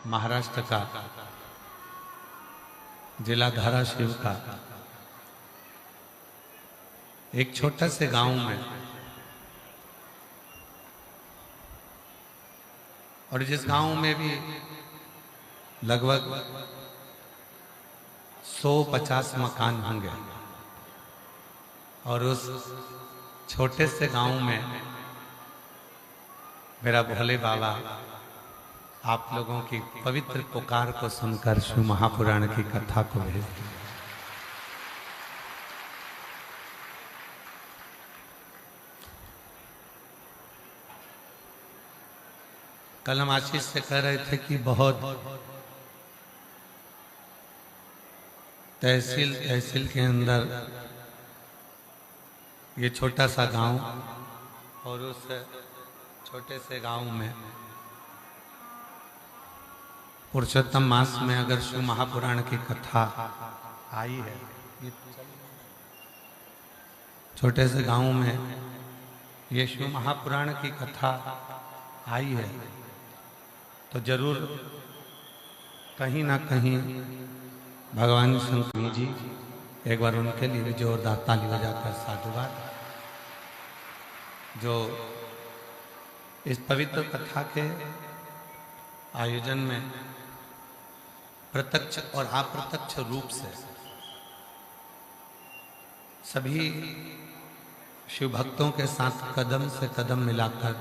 महाराष्ट्र का जिला धाराशिव का एक छोटा से गांव में, और जिस गांव में भी लगभग 150 मकान होंगे, और उस छोटे से गांव में मेरा भोले बाबा आप लोगों की पवित्र पुकार को सुनकर शिव महापुराण की कथा को भेज दिया। कल हम आशीष से कह रहे थे कि बहुत तहसील के अंदर ये छोटा सा गांव, और उस छोटे से गांव में पुरुषोत्तम मास में अगर शिव महापुराण की कथा आई है, छोटे से गांव में ये शिव महापुराण की कथा आई है, तो जरूर कहीं ना कहीं भगवान शंकर जी, एक बार उनके लिए भी जोरदार ताली बजाकर साधुवाद। जो इस पवित्र कथा के आयोजन में प्रत्यक्ष और अप्रत्यक्ष रूप से सभी शिव भक्तों के साथ कदम से कदम मिलाकर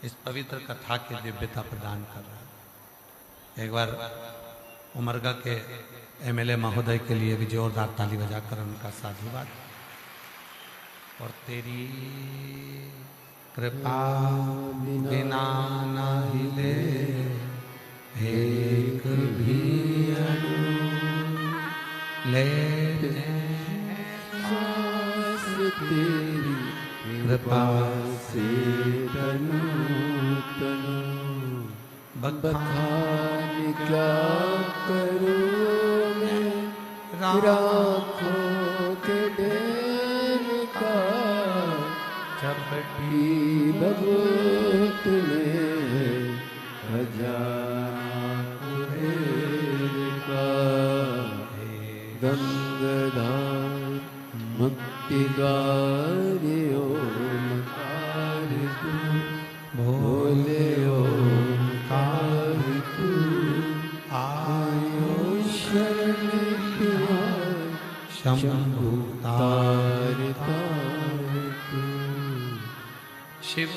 इस पवित्र कथा की दिव्यता प्रदान कर रहा है। एक बार उमरगा के एमएलए महोदय के लिए भी जोरदार ताली बजाकर उनका साधुवाद। और तेरी कृपा बिना न हिले एक भी अणु ले, तेरी कृपा से तनु तनु बखान क्या करूं मैं राखों के ढेर का, चपटी बबूत में खजाना कुबेर का, गंगाधार मुक्तिदार ओमकार तू, भोले ओमकार तू, आयो शरण शंभु तार तार तू। शिव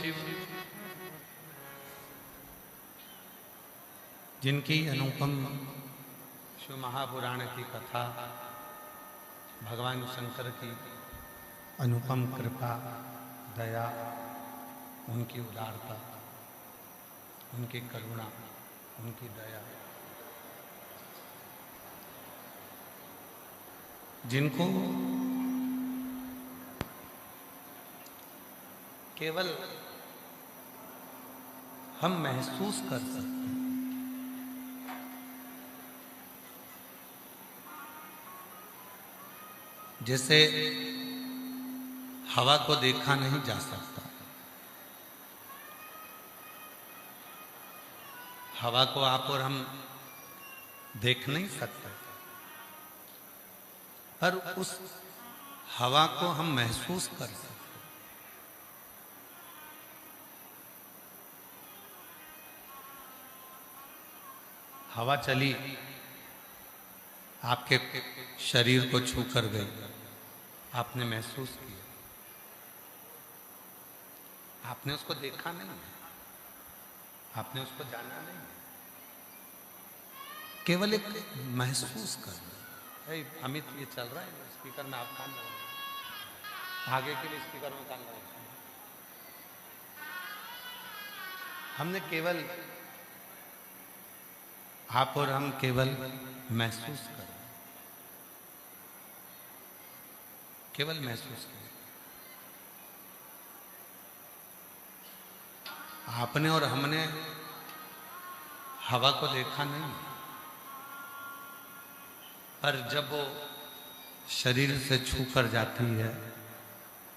जिनकी अनुपम शिव महापुराण की कथा, भगवान शंकर की अनुपम कृपा, दया, उनकी उदारता, उनकी करुणा, उनकी दया, जिनको केवल हम महसूस कर सकते हैं। जैसे हवा को देखा नहीं जा सकता, हवा को आप और हम देख नहीं सकते, पर उस हवा को हम महसूस कर सकते। हवा चली, आपके शरीर को छू कर गई, आपने महसूस किया, आपने उसको देखा नहीं है, आपने उसको जाना नहीं है, केवल एक महसूस करना। अमित, ये चल रहा है स्पीकर में, आप कान लगाओ, आगे के लिए स्पीकर में कान लगाओ। हमने केवल, आप और हम केवल महसूस करें, केवल महसूस करें। आपने और हमने हवा को देखा नहीं, पर जब वो शरीर से छू कर जाती है,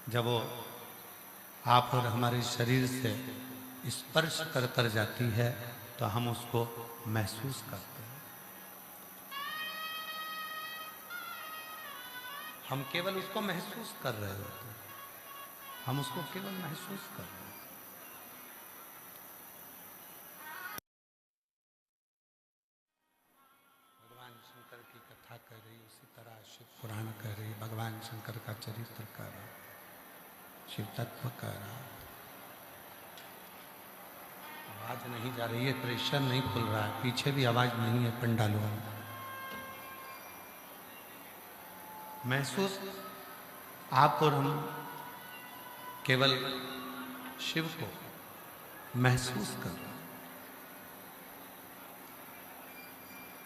जब वो आप और हमारे शरीर से स्पर्श कर कर जाती है, तो हम उसको महसूस करते हैं। हम केवल उसको महसूस कर रहे होते हैं, हम उसको केवल महसूस कर रहे हैं। भगवान शंकर की कथा कर रही, उसी तरह शिव पुराण कर रही, भगवान शंकर का चरित्र कर रहा, शिव तत्व कर रहा। आवाज नहीं जा रही है, प्रेशर नहीं खुल रहा है, पीछे भी आवाज नहीं है पंडालों में। महसूस आप और हम केवल शिव को महसूस कर रहे हैं।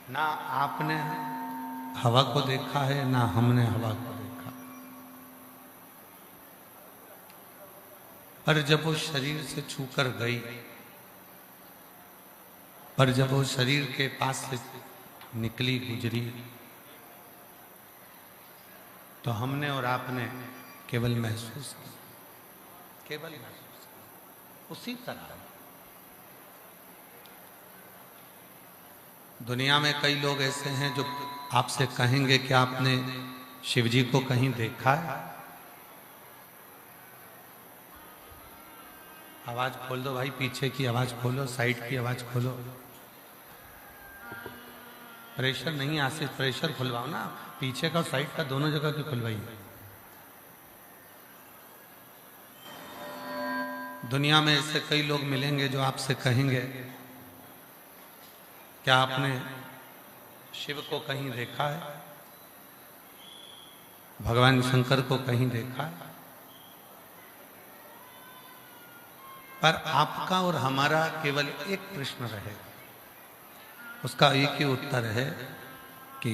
ना आपने हवा को देखा है, ना हमने हवा को देखा, पर जब वो शरीर से छूकर गई, पर जब वो शरीर के पास से निकली, गुजरी, तो हमने और आपने केवल महसूस किया, केवल महसूस किया। उसी तरह दुनिया में कई लोग ऐसे हैं जो आपसे कहेंगे कि आपने शिवजी को कहीं देखा है? आवाज खोल दो भाई, पीछे की आवाज खोलो, साइड की आवाज खोलो। प्रेशर नहीं, आशीष प्रेशर खुलवाओ ना, पीछे का और साइड का दोनों जगह की खुलवाइए। दुनिया में ऐसे कई लोग मिलेंगे जो आपसे कहेंगे, क्या आपने शिव को कहीं देखा है? भगवान शंकर को कहीं देखा है? पर आपका और हमारा केवल एक प्रश्न रहेगा, उसका एक ही उत्तर है कि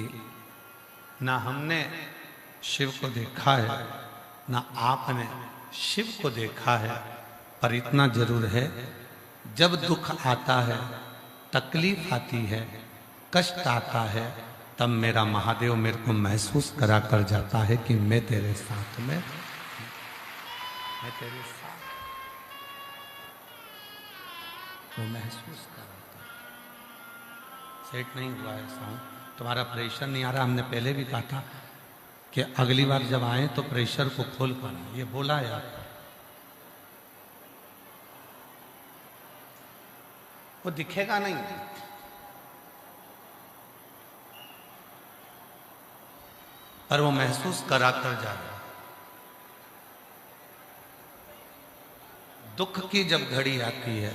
ना हमने शिव को देखा है, ना आपने शिव को देखा है, पर इतना जरूर है, जब दुख आता है, तकलीफ आती है, कष्ट आता है, तब मेरा महादेव मेरे को महसूस करा कर जाता है कि मैं तेरे साथ में, मैं तेरे साथ, वो महसूस कराता है। सेट नहीं हुआ है साउंड, तुम्हारा प्रेशर नहीं आ रहा। हमने पहले भी कहा था कि अगली बार जब आए तो प्रेशर को खोल कर, ये बोला है आपको, वो दिखेगा नहीं, पर वो महसूस करा कर जाएगा। दुख की जब घड़ी आती है,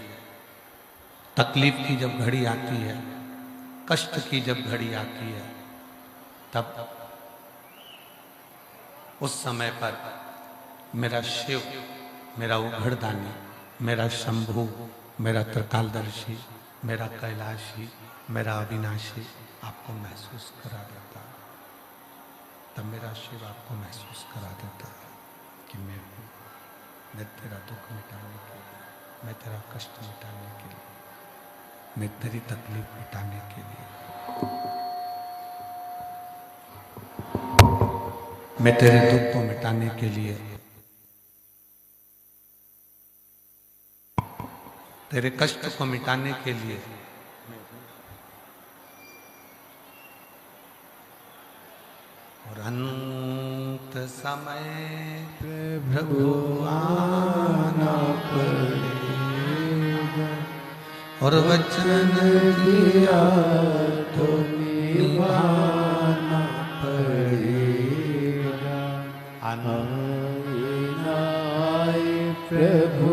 तकलीफ की जब घड़ी आती है, कष्ट की जब घड़ी आती है, तब उस समय पर मेरा शिव, मेरा उघड़दानी, मेरा शंभु, मेरा त्रिकालदर्शी, मेरा कैलाशी, मेरा अविनाशी आपको महसूस करा देता है। तब मेरा शिव आपको महसूस करा देता है कि मैं हूँ, मैं तेरा दुख मिटाने के लिए, मैं तेरा कष्ट मिटाने के लिए, मैं तेरी तकलीफ मिटाने के लिए, मैं तेरे दुख को मिटाने के लिए, तेरे कष्ट को मिटाने के लिए और अंत समय प्रभु आना पड़ेगा और वचन दिया तो निभाना पड़ेगा। आए प्रभु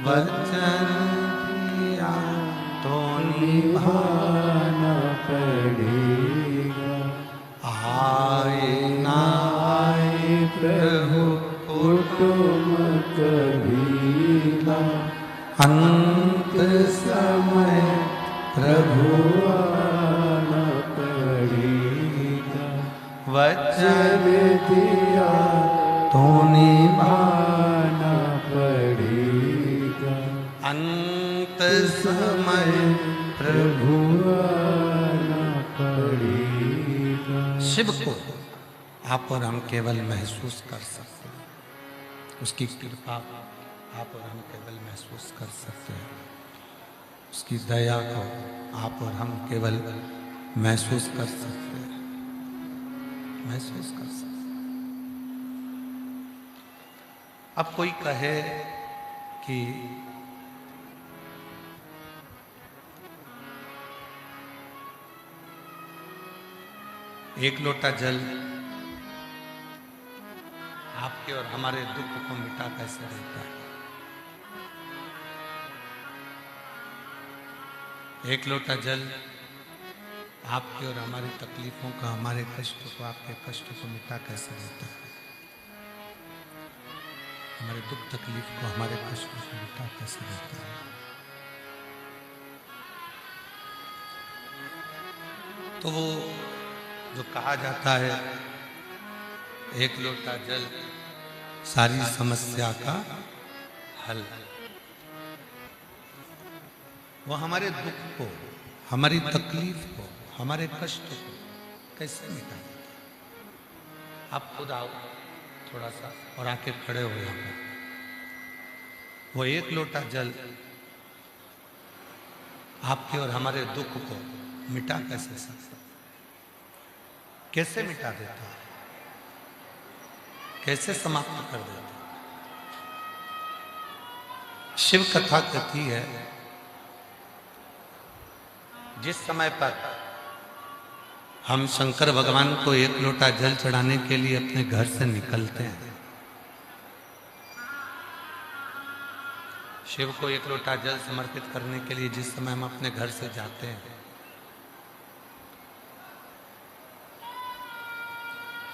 वचन दिया तो निभाना पड़ेगा। आए ना आए प्रभु कुटुम कबीला, अंत समय प्रभु आना पड़ेगा। वचन दिया तो निभाना पड़ेगा। अंत समय प्रभु आना पड़ेगा। शिव को आप और हम केवल महसूस कर सकते हैं, उसकी कृपा आप और हम केवल महसूस कर सकते हैं। उसकी दया को आप और हम केवल महसूस कर सकते हैं, महसूस कर सकते हैं। अब कोई कहे कि एक लोटा जल आपके और हमारे दुख को मिटा कैसे देता है। एक लोटा जल आपके और हमारी तकलीफों का, हमारे कष्ट को, आपके कष्ट को मिटा कैसे देता है। हमारे दुख तकलीफ को, हमारे कष्ट को मिटा कैसे देता है। तो वो जो कहा जाता है एक लोटा जल सारी समस्या का हल, वो हमारे दुख को, हमारी तकलीफ को, हमारे कष्ट को कैसे मिटा देता है। आप खुद आओ थोड़ा सा और आके खड़े हो यहाँ पर। वो एक लोटा जल आपके और हमारे दुख को मिटा कैसे सकता, कैसे मिटा देता है, कैसे समाप्त कर देता है। शिव कथा कहती है जिस समय पर हम शंकर भगवान को एक लोटा जल चढ़ाने के लिए अपने घर से निकलते हैं, शिव को एक लोटा जल समर्पित करने के लिए जिस समय हम अपने घर से जाते हैं,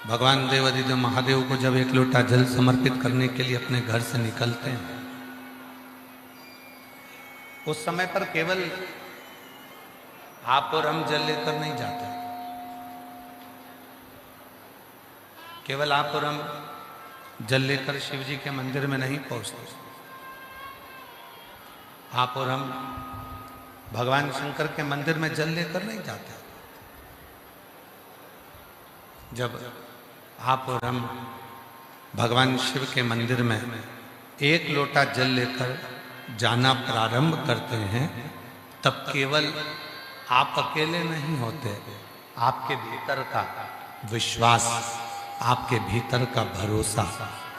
भगवान देवादिदेव महादेव को जब एक लोटा जल समर्पित करने के लिए अपने घर से निकलते हैं, उस समय पर केवल आप और हम जल लेकर नहीं जाते, केवल आप और हम जल लेकर शिव जी के मंदिर में नहीं पहुंचते, आप और हम भगवान शंकर के मंदिर में जल लेकर नहीं जाते। जब आप और हम भगवान शिव के मंदिर में एक लोटा जल लेकर जाना प्रारंभ करते हैं, तब केवल आप अकेले नहीं होते, आपके भीतर का विश्वास, आपके भीतर का भरोसा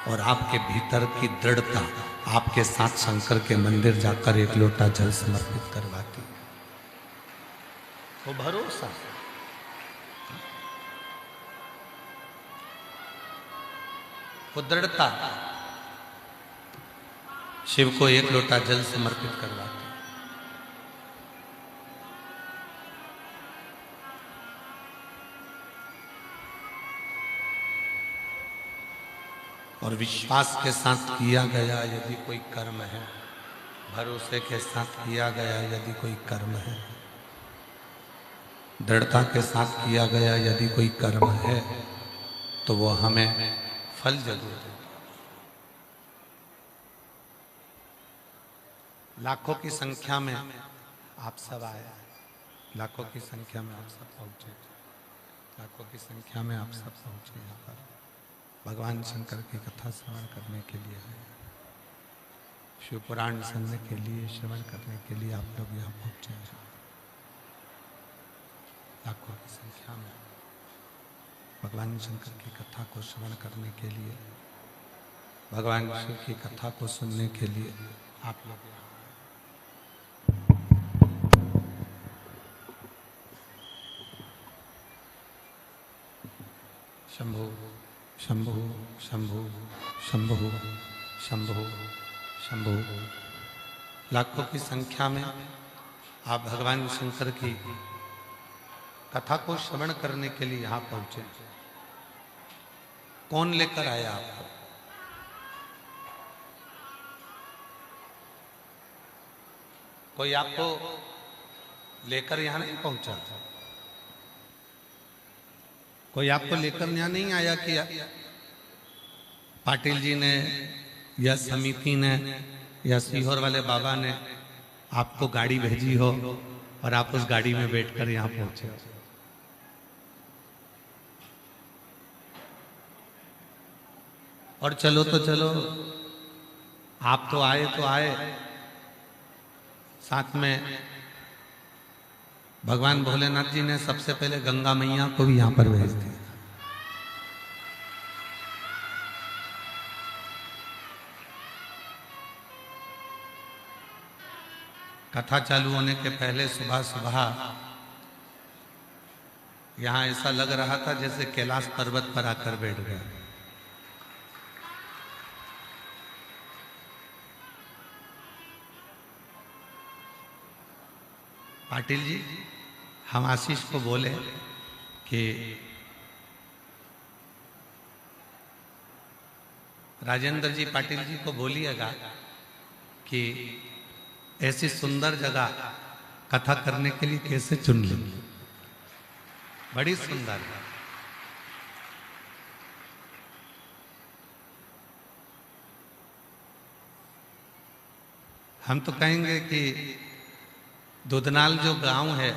और आपके भीतर की दृढ़ता आपके साथ शंकर के मंदिर जाकर एक लोटा जल समर्पित करवाती है। वो भरोसा, वो दृढ़ता शिव को एक लोटा जल समर्पित करवाती। और विश्वास के साथ किया गया यदि कोई कर्म है, भरोसे के साथ किया गया यदि कोई कर्म है, दृढ़ता के साथ किया गया यदि कोई कर्म है, तो वो हमें फल जरूर देता। लाखों की संख्या में आप सब आए, लाखों की संख्या में आप सब पहुंचे, लाखों की संख्या में आप सब पहुंचे यहाँ पर भगवान शंकर की कथा श्रवण करने के लिए है, शिव पुराण सुनने के लिए, श्रवण करने के लिए आप लोग यहाँ पहुंचे हैं। लाखों की संख्या में भगवान शंकर की कथा को श्रवण करने के लिए, भगवान शिव की कथा को सुनने के लिए आप लोग शंभु शंभु शंभु शंभु शंभु शंभु। लाखों की संख्या में आप भगवान शंकर की कथा को श्रवण करने के लिए यहाँ पहुंचे। कौन लेकर आया आपको? कोई आपको लेकर यहाँ नहीं पहुंचा, कोई आपको लेकर यहाँ नहीं आया कि पाटिल जी ने या समिति ने या सीहोर वाले बाबा ने आपको गाड़ी भेजी हो और आप उस गाड़ी में बैठकर यहाँ पहुंचे हो। और चलो तो चलो, आप तो आए साथ में भगवान भोलेनाथ जी ने सबसे पहले गंगा मैया को भी यहां पर भेज दिया। कथा चालू होने के पहले सुबह सुबह यहां ऐसा लग रहा था जैसे कैलाश पर्वत पर आकर बैठ गया। पाटिल जी, हम आशीष को बोले कि राजेंद्र जी पाटिल जी को बोलिएगा कि ऐसी सुंदर जगह कथा करने के लिए कैसे चुन ली, बड़ी सुंदर है। हम तो कहेंगे कि दुधनाल जो गांव है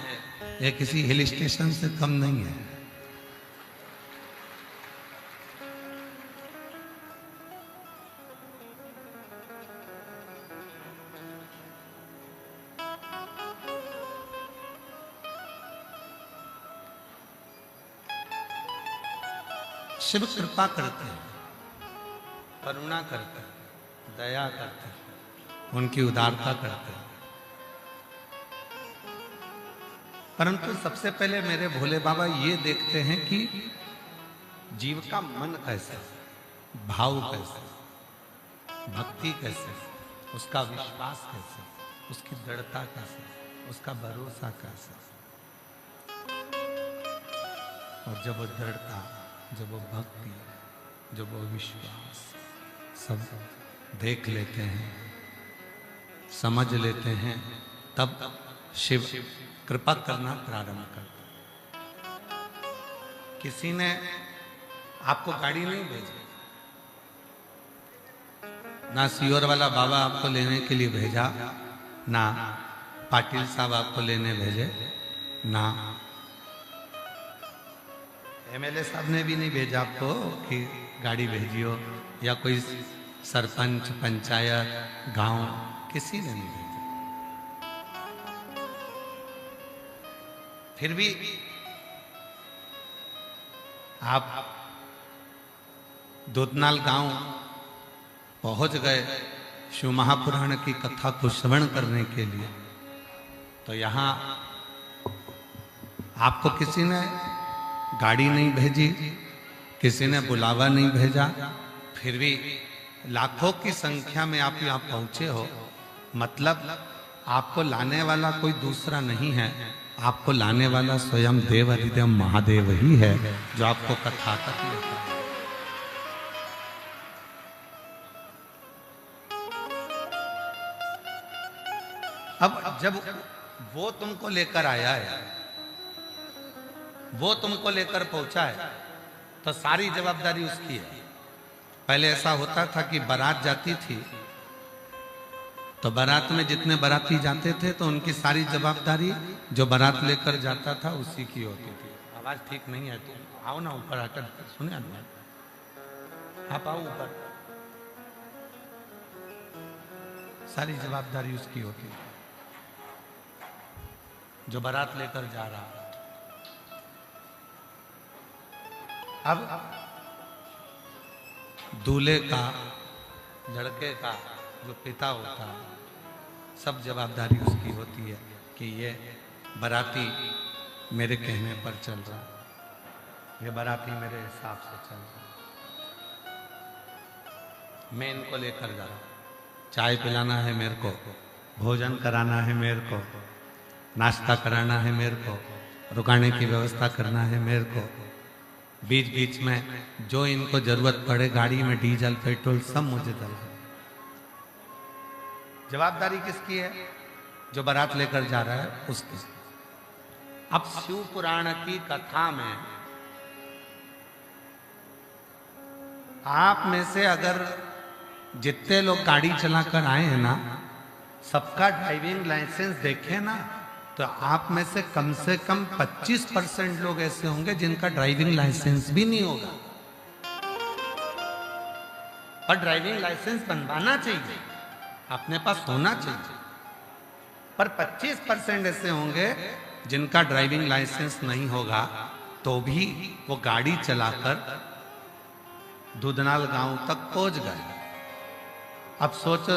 ये किसी हिल स्टेशन से कम नहीं है। शिव कृपा करते हैं, करुणा करते हैं, दया करते हैं, उनकी उदारता करते हैं। परंतु सबसे पहले मेरे भोले बाबा ये देखते हैं कि जीव का मन कैसे, भाव कैसे, भक्ति कैसे, उसका विश्वास कैसे, उसकी दृढ़ता कैसे, उसका भरोसा कैसे। और जब वो दृढ़ता, जब वो भक्ति, जब वो विश्वास सब देख लेते हैं, समझ लेते हैं, तब शिव कृपा करना प्रारंभ करता। किसी ने आपको गाड़ी नहीं भेजी, ना सीहोर वाला बाबा आपको लेने के लिए भेजा, ना पाटिल साहब आपको लेने भेजे, ना एमएलए साहब ने भी नहीं भेजा आपको कि गाड़ी भेजियो, या कोई सरपंच, पंचायत, गांव, किसी ने नहीं भेजा। फिर भी आप दुधनाल गांव पहुंच गए शिव महापुराण की कथा को श्रवण करने के लिए, तो यहां आपको किसी ने गाड़ी नहीं भेजी, किसी ने बुलावा नहीं भेजा, फिर भी लाखों की संख्या में आप यहां पहुंचे हो। मतलब आपको लाने वाला कोई दूसरा नहीं है, आपको लाने वाला स्वयं देव अधिदेव महादेव ही है जो आपको कथा तक लेता है। अब जब वो तुमको लेकर आया है, वो तुमको लेकर पहुंचा है, तो सारी जवाबदारी उसकी है। पहले ऐसा होता था कि बारात जाती थी, तो बारात में जितने बाराती जाते थे तो उनकी सारी जवाबदारी जो बारात लेकर जाता था उसी की होती थी। आवाज ठीक नहीं है, तुम आओ ना ऊपर आकर सुने ना, आप आओ ऊपर। सारी जवाबदारी उसकी होती थी जो बारात लेकर जा रहा। अब दूल्हे का, लड़के का जो पिता होता है, सब जवाबदारी उसकी होती है कि ये बाराती मेरे कहने पर चल रहा है, ये बाराती मेरे हिसाब से चल रहा है, मैं इनको लेकर जा रहा हूं। चाय पिलाना है मेरे को, भोजन कराना है मेरे को, नाश्ता कराना है मेरे को, रुकाने की व्यवस्था करना है मेरे को, बीच बीच में जो इनको जरूरत पड़े गाड़ी में डीजल पेट्रोल सब मुझे देना। जवाबदारी किसकी है? जो बारात लेकर जा रहा है उसकी। अब शिव पुराण की कथा में आप में से अगर जितने लोग गाड़ी चलाकर आए हैं ना, सबका ड्राइविंग लाइसेंस देखें ना, तो आप में से कम 25% लोग ऐसे होंगे जिनका ड्राइविंग लाइसेंस भी नहीं होगा। और ड्राइविंग लाइसेंस बनवाना चाहिए। अपने पास होना चाहिए। पर 25% ऐसे होंगे जिनका ड्राइविंग लाइसेंस नहीं होगा तो भी वो गाड़ी चलाकर दुधनाल गांव तक पहुंच गए। अब सोचो,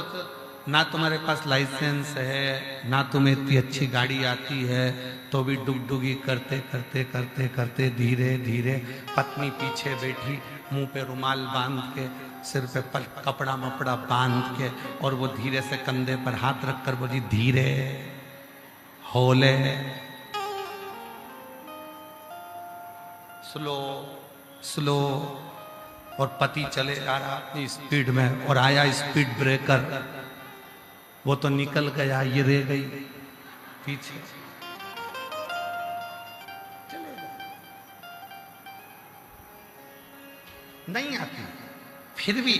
ना तुम्हारे पास लाइसेंस है, ना तुम्हें इतनी अच्छी गाड़ी आती है, तो भी डुगडुगी करते करते करते करते धीरे धीरे, पत्नी पीछे बैठी मुंह पे रुमाल बांध के, सिर पे कपड़ा मपड़ा बांध के, और वो धीरे से कंधे पर हाथ रखकर बोली, धीरे हौले, स्लो स्लो। और पति चले जा रहा अपनी स्पीड में, और आया स्पीड ब्रेकर, वो तो निकल गया, ये रह गई पीछे। नहीं आती, फिर भी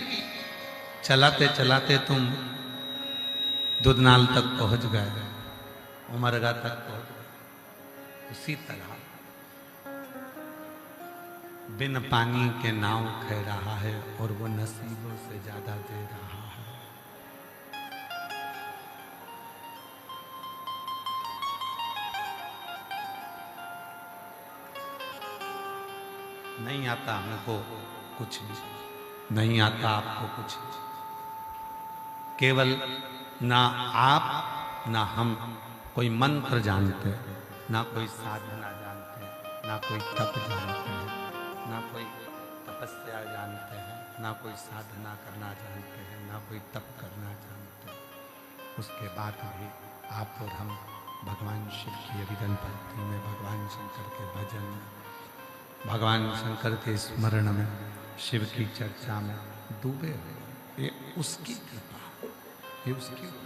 चलाते चलाते तुम दुधनाल तक पहुंच गए, उमरगा तक पहुंच गए। उसी तरह बिन पानी के नाव कह रहा है और वो नसीबों से ज्यादा दे रहा है। नहीं आता हमको कुछ भी, नहीं आता आपको कुछ भी। केवल ना आप ना हम कोई मंत्र जानते, ना कोई साधना जानते, ना कोई तप जानते हैं, ना कोई तपस्या जानते हैं, ना कोई साधना करना जानते हैं, ना कोई तप करना जानते हैं। उसके बाद भी आप और हम भगवान शिव की अविरल भक्ति में, भगवान शंकर के भजन में, भगवान शंकर के स्मरण में, शिव की चर्चा में डूबे हुए। ये उसकी कृपा, ये उसकी।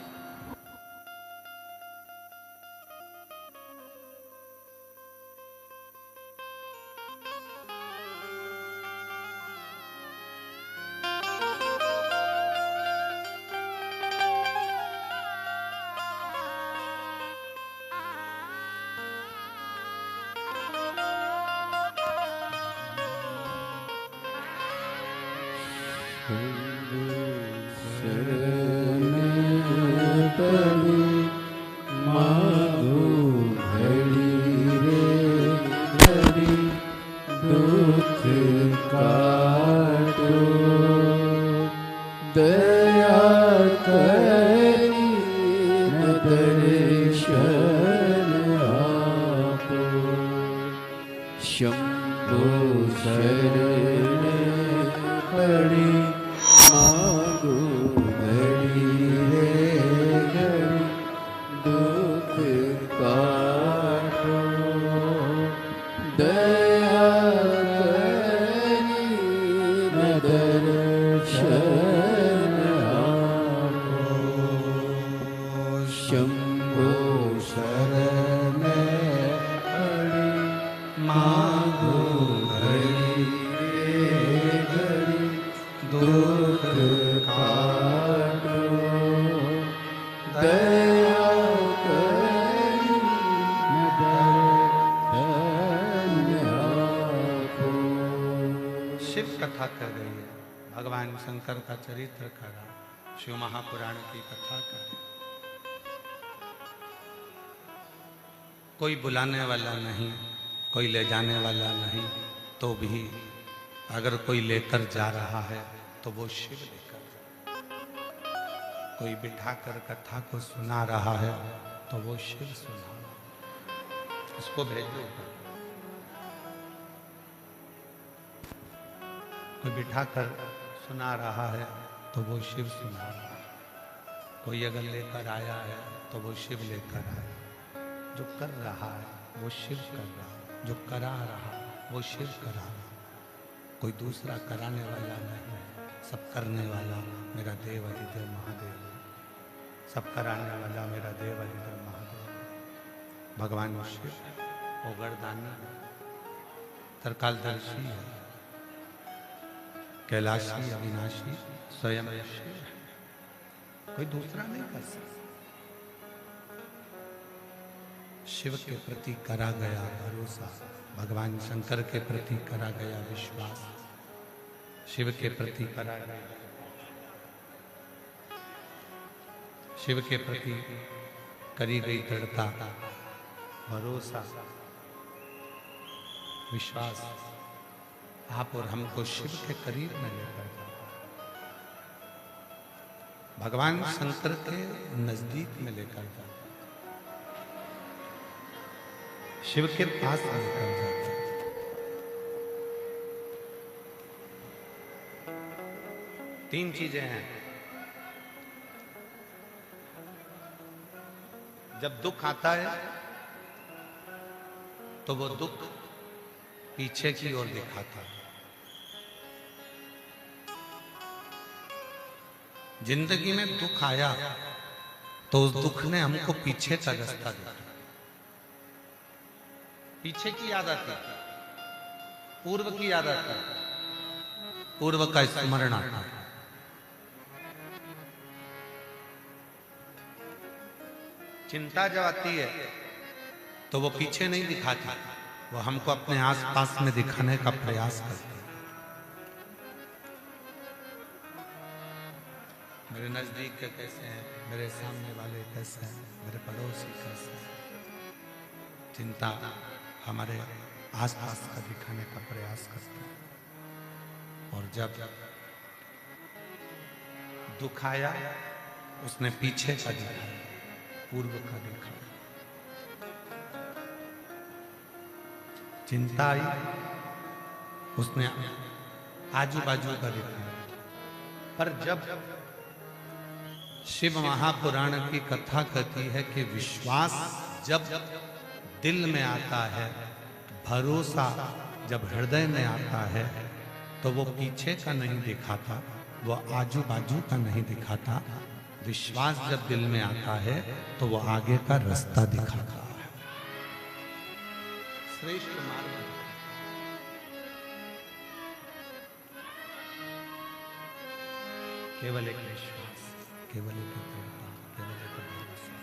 शंकर का चरित्र करा, शिव महापुराण की कथा करी। कोई बुलाने वाला नहीं, कोई ले जाने वाला नहीं, तो भी अगर कोई लेकर जा रहा है तो वो शिव लेकर। कोई बिठाकर कथा को सुना रहा है तो वो शिव सुना, उसको भेजो। कोई बिठाकर सुना रहा है तो वो शिव सुना रहा है। कोई अगर लेकर आया है तो वो शिव लेकर आया। जो कर रहा है वो शिव कर रहा है, जो करा रहा वो शिव करा रहा। कोई दूसरा कराने वाला नहीं, सब करने वाला मेरा देव अधिदेव महादेव, सब कराने वाला मेरा देव अधिदेव महादेव। भगवान शिव ओगरदानी तरकालदर्शी है, कैलाशी अविनाशी स्वयं शिव है, कोई दूसरा नहीं कर सकता। शिव के प्रति करा गया भरोसा, भगवान शंकर के प्रति करा गया विश्वास, शिव के प्रति करा गया शिव के प्रति करी गई दृढ़ता, भरोसा, विश्वास आप और हमको शिव के करीब में लेकर जाता, भगवान शंकर के नजदीक में लेकर जाता, शिव के पास लेकर जाता। तीन चीजें हैं। जब दुख आता है तो वो दुख पीछे की ओर दिखाता है। जिंदगी में दुख आया तो उस दुख ने हमको पीछे का रास्ता दिखाया। पीछे की याद आती, पूर्व की याद आती, पूर्व का स्मरण आता है। चिंता जब आती है तो वो पीछे नहीं दिखाती, वो हमको अपने आसपास में दिखाने का प्रयास करती है। मेरे नजदीक के कैसे हैं, मेरे सामने वाले कैसे हैं, मेरे पड़ोसी कैसे हैं। चिंता हमारे आसपास का दिखाने का प्रयास करती है। और जब दुख आया उसने पीछे का दिखाया, पूर्व का दिखाया। चिंता आई उसने आजू बाजू का दिखाया। पर जब शिव महापुराण की कथा कहती है कि विश्वास जब दिल में आता है, भरोसा जब हृदय में आता है, तो वो पीछे का नहीं दिखाता, वो आजू बाजू का नहीं दिखाता। विश्वास जब दिल में आता है तो वो आगे का रास्ता दिखाता है। श्रेष्ठ मार्ग। केवल एक विश्वास, केवल एक दृढ़ता, केवल एक भरोसा।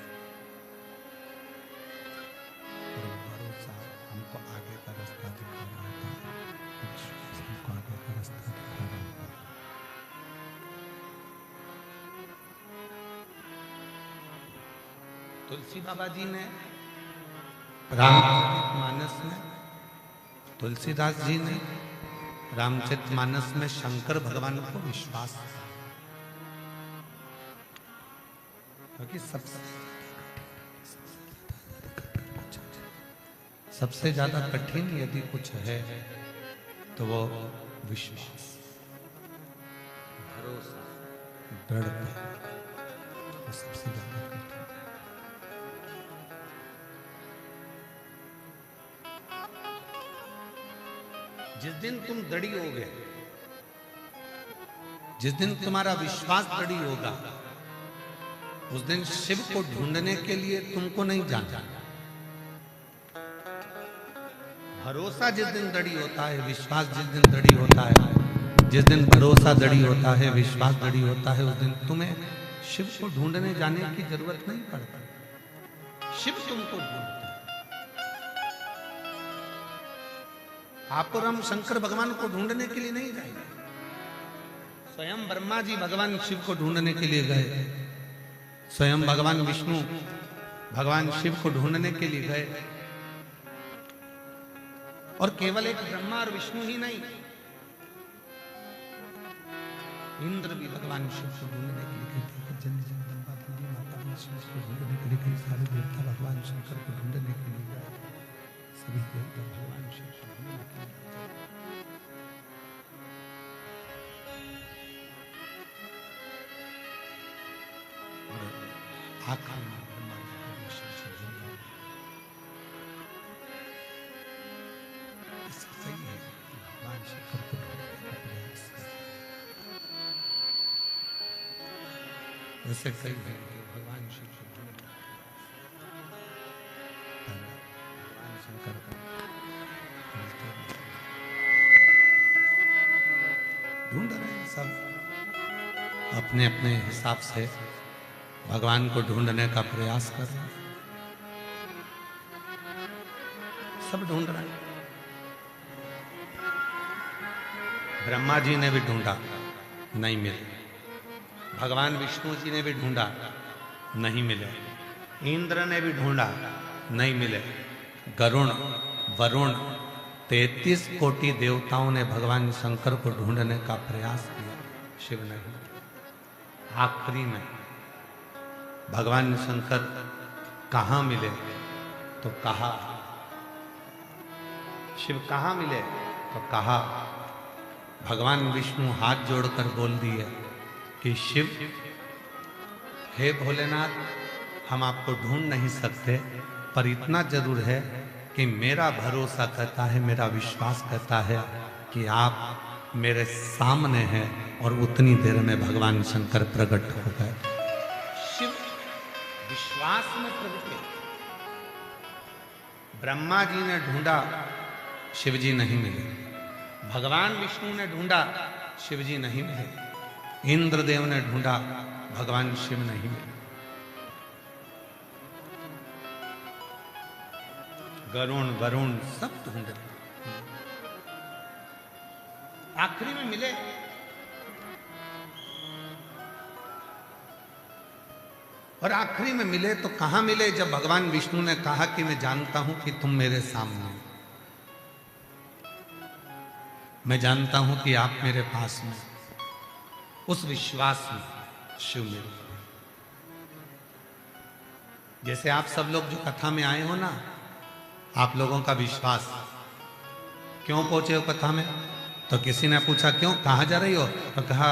और भरोसा हमको आगे का रास्ता दिखा रहा होता है, विश्वास हमको आगे का रास्ता दिखा रहा होता है। तुलसी बाबा जी ने रामचरितमानस में, तुलसीदास जी ने रामचरितमानस में शंकर भगवान को विश्वास, क्योंकि सबसे ज्यादा कठिन यदि कुछ है तो वो विश्वास, भरोसा, दृढ़ता, वो सबसे ज्यादा कठिन। जिस दिन तुम दृढ़ होगे, जिस दिन तुम्हारा विश्वास दृढ़ होगा, उस दिन शिव को ढूंढने के लिए तुमको नहीं जाना। भरोसा जिस दिन दृढ़ होता है, विश्वास जिस दिन दृढ़ होता है, जिस दिन भरोसा दृढ़ होता है, विश्वास दृढ़ होता है, उस दिन तुम्हें शिव को ढूंढने जाने की जरूरत नहीं पड़ती। शिव तुमको ढूंढता है। आप और हम शंकर भगवान को ढूंढने के लिए नहीं जाएंगे। स्वयं ब्रह्मा जी भगवान शिव को ढूंढने के लिए गए, स्वयं भगवान विष्णु भगवान शिव को ढूंढने के लिए गए। और केवल एक ब्रह्मा और विष्णु ही नहीं, इंद्र भी भगवान शिव को ढूंढने के लिए गए थे। जन्म जगदम्बा देवी माता भी शिव को ढूंढने के लिए, कई सारे देवता भगवान शंकर को ढूंढने के लिए गए। सभी देवता भगवान शिव को ढूंढने के लिए गए। और आखिरी में ब्रह्मा जी को विष्णु से ढूंढने, इसका सही है कि भगवान शंकर को ढूंढने का प्रयास करें। वैसे सही है कि भगवान शिव को ढूंढने, भगवान शंकर को ढूंढ रहे हैं सब अपने अपने हिसाब से, भगवान को ढूंढने का प्रयास कर रहे हैं। सब ढूंढ रहे हैं। ब्रह्मा जी ने भी ढूंढा, नहीं मिले। भगवान विष्णु जी ने भी ढूंढा, नहीं मिले। इंद्र ने भी ढूंढा, नहीं मिले। गरुण, वरुण, 33 कोटि देवताओं ने भगवान शंकर को ढूंढने का प्रयास किया, शिव नहीं। आखिरी में भगवान शंकर कहाँ मिले तो कहा, शिव कहाँ मिले तो कहा, भगवान विष्णु हाथ जोड़कर बोल दिए कि शिव, हे भोलेनाथ, हम आपको ढूंढ नहीं सकते, पर इतना जरूर है कि मेरा भरोसा कहता है, मेरा विश्वास कहता है कि आप मेरे सामने हैं। और उतनी देर में भगवान शंकर प्रकट हो गए। शिव विश्वास में प्रकटे। ब्रह्मा जी ने ढूंढा, शिव जी नहीं मिले। भगवान विष्णु ने ढूंढा, शिव जी नहीं मिले। इंद्रदेव ने ढूंढा, भगवान शिव नहीं मिले। गरुण, वरुण सब ढूंढे, आखिरी में मिले। और आखिरी में मिले तो कहां मिले? जब भगवान विष्णु ने कहा कि मैं जानता हूं कि तुम मेरे सामने, मैं जानता हूं कि आप मेरे पास में, उस विश्वास में शिव मिले। जैसे आप सब लोग जो कथा में आए हो ना, आप लोगों का विश्वास, क्यों पहुंचे हो कथा में? तो किसी ने पूछा क्यों, कहाँ जा रही हो? तो कहा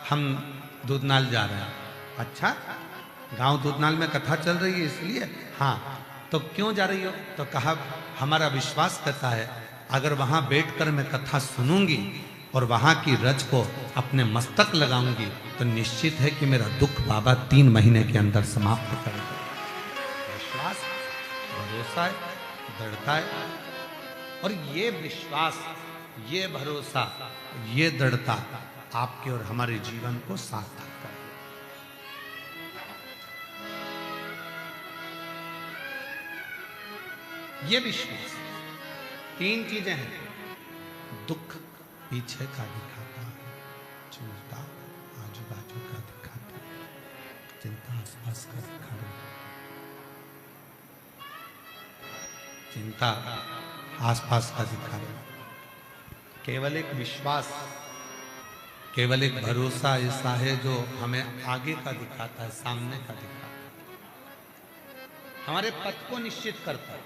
हम दूधनाल जा रहे हैं। अच्छा, गांव दूधनाल में कथा चल रही है इसलिए? हाँ। तो क्यों जा रही हो? तो कहा हमारा विश्वास करता है अगर वहां बैठकर मैं कथा सुनूंगी और वहां की रज को अपने मस्तक लगाऊंगी तो निश्चित है कि मेरा दुख बाबा 3 महीने के अंदर समाप्त कर देगा। विश्वास, भरोसा है, दृढ़ता है। और ये विश्वास, ये भरोसा, ये दृढ़ता आपके और हमारे जीवन को सार्थक कर देगा। ये विश्वास, 3 चीजें हैं। दुख पीछे का दिखाता है, चिंता आजू बाजू का दिखाता है, चिंता आसपास का दिखाता है, चिंता आसपास का दिखा रहा है। केवल एक विश्वास, केवल एक भरोसा ऐसा है जो हमें आगे का दिखाता है, सामने का दिखाता है, हमारे पथ को निश्चित करता है,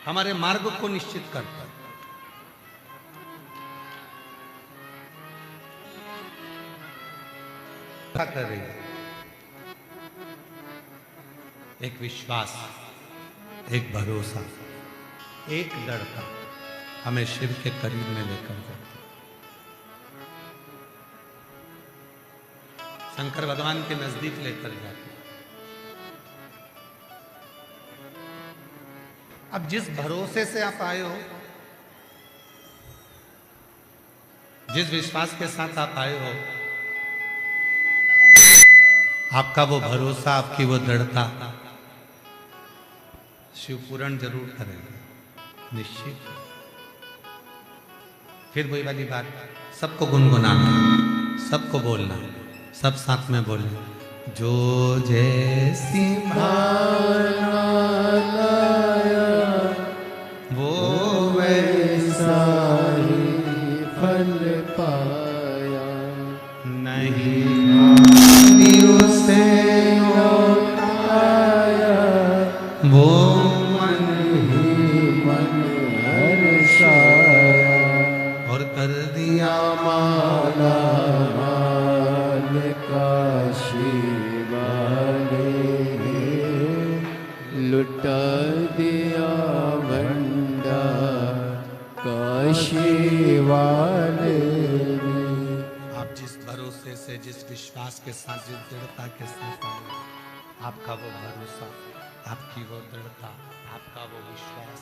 हमारे मार्ग को निश्चित करता है। क्या कर रही है? एक विश्वास, एक भरोसा, एक दृढ़ता हमें शिव के करीब में लेकर जाती है। शंकर भगवान के नजदीक लेकर जाती है। अब जिस भरोसे से आप आए हो, जिस विश्वास के साथ आप आए हो, आपका वो भरोसा, आपकी वो दृढ़ता शिव पूर्ण जरूर करेगा, निश्चित। फिर वही वाली बात, सबको गुनगुनाना, सबको बोलना, सब साथ में बोले, जो जैसी भावना वो वैसा ही फल पाया, नहीं उसे आया, वो मन ही मन हर्षाया, और कर दिया माला माल का शिवाले, लुटा दिया भंडार काशी वाले। आप जिस भरोसे से, जिस विश्वास के साथ, जिस दृढ़ता के साथ आए, आपका वो भरोसा, आपकी वो दृढ़ता, आपका वो विश्वास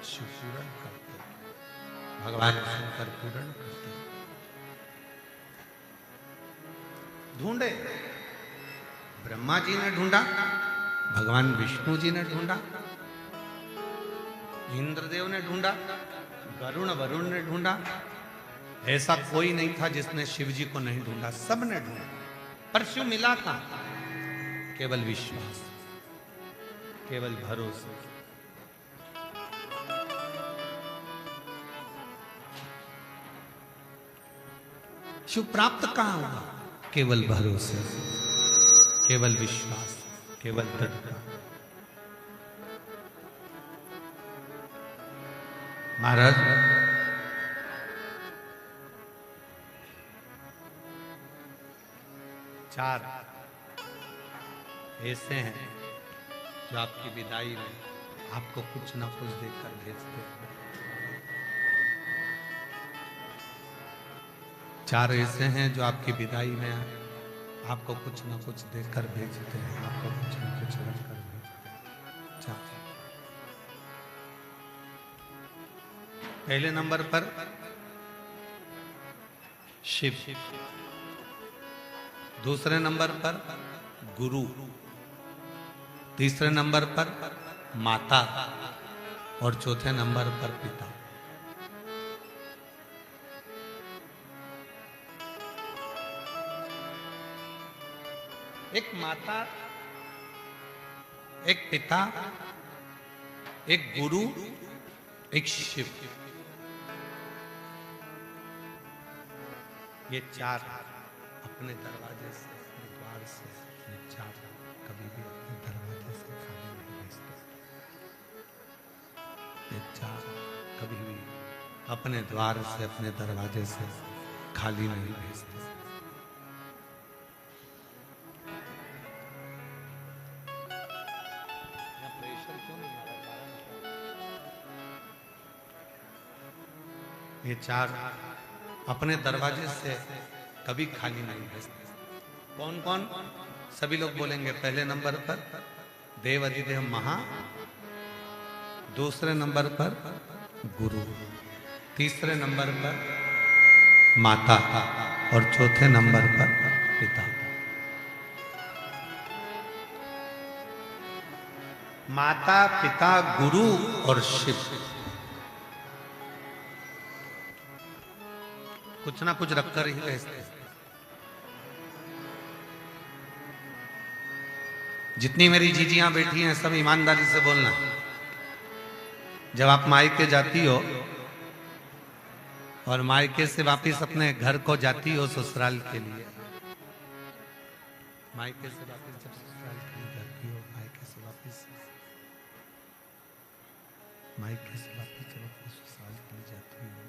शिव पूर्ण करते, भगवान शंकर पूर्ण करते। ढूंढे, ब्रह्मा जी ने ढूंढा, भगवान विष्णु जी ने ढूंढा, इंद्रदेव ने ढूंढा, गरुण वरुण ने ढूंढा। ऐसा कोई नहीं था जिसने शिव जी को नहीं ढूंढा, सब ने ढूंढा। पर शिव मिला कहां? केवल विश्वास। केवल भरोसे। शिव प्राप्त कहां हुआ? केवल भरोसे, केवल विश्वास, केवल दृढ़ता। महाराज चार ऐसे हैं जो आपकी विदाई में आपको कुछ ना कुछ देकर भेजते हैं। चार ऐसे हैं जो आपकी विदाई में आपको कुछ ना कुछ देकर भेजते हैं, आपको कुछ ना कुछ रखकर भेजते हैं। चार। पहले नंबर पर शिव, दूसरे नंबर पर गुरु, तीसरे नंबर पर माता और चौथे नंबर पर पिता। एक माता, एक पिता, एक गुरु, एक शिव, ये चार अपने दरवाजे से, अपने द्वार से, ये चार कभी भी अपने दरवाजे से खाली नहीं भेजते। ये चार कभी भी अपने द्वार से, अपने दरवाजे से खाली नहीं भेजते। ये चार अपने दरवाजे से कभी खाली नहीं भेजते। कौन कौन? सभी लोग बोलेंगे। पहले नंबर पर देव अधिदेव महा, दूसरे नंबर पर गुरु, तीसरे नंबर पर माता और चौथे नंबर पर पिता। माता, पिता, गुरु और शिव कुछ ना कुछ रखकर ही भेजते। जितनी मेरी जीजियां बैठी हैं सब ईमानदारी से बोलना। जब आप मायके जाती हो और मायके से वापस अपने घर को जाती हो ससुराल के लिए, मायके से वापस जब ससुराल के लिए जाती हो, मायके से वापस जब अपने ससुराल के लिए जाती हो,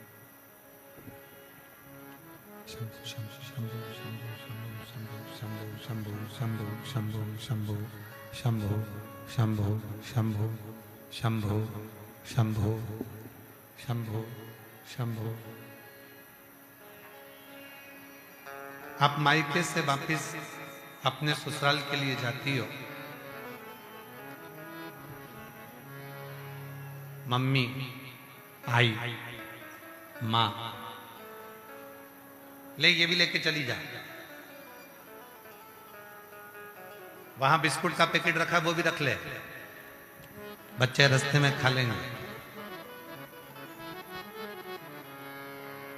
शंभु शंभु शंभु शंभु शंभु शंभु शंभु शंभु शंभु शंभु शंभु शंभु शंभु। आप मायके से वापस अपने ससुराल के लिए जाती हो, मम्मी, आई, माँ, ले ये भी लेके चली जा। वहां बिस्कुट का पैकेट रखा, वो भी रख ले, बच्चे रास्ते में खा लेंगे।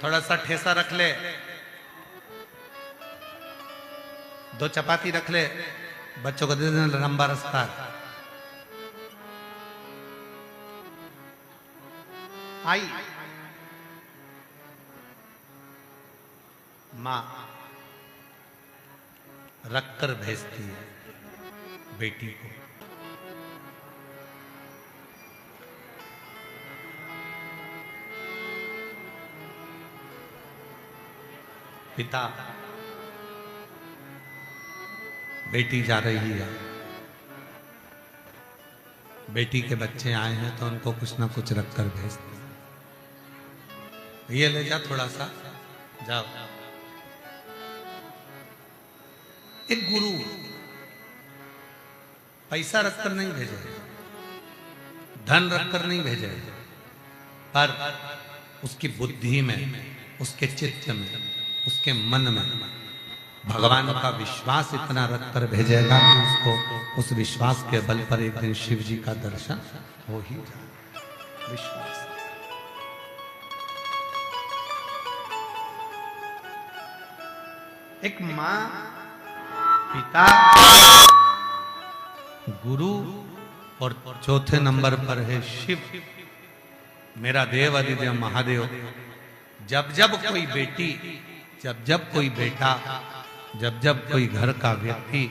थोड़ा सा ठेसा रख ले, 2 चपाती रख ले, बच्चों को दे देना, लंबा रास्ता। आई मां रखकर भेजती है बेटी को। पिता, बेटी जा रही है, बेटी के बच्चे आए हैं तो उनको कुछ ना कुछ रखकर भेजते। ये ले जा, थोड़ा सा जाओ। एक गुरु पैसा रखकर नहीं भेजे, धन रखकर नहीं भेजे, पर उसकी बुद्धि में, उसके चित्त में, उसके मन में भगवान का विश्वास इतना रखकर भेजेगा कि उसको उस विश्वास के बल पर एक दिन शिव जी का दर्शन हो ही जाए। विश्वास। एक मां, पिता, गुरु और चौथे नंबर पर है शिव, मेरा देव अधिदेव महादेव। जब जब कोई बेटी, जब जब कोई बेटा, जब जब कोई घर का व्यक्ति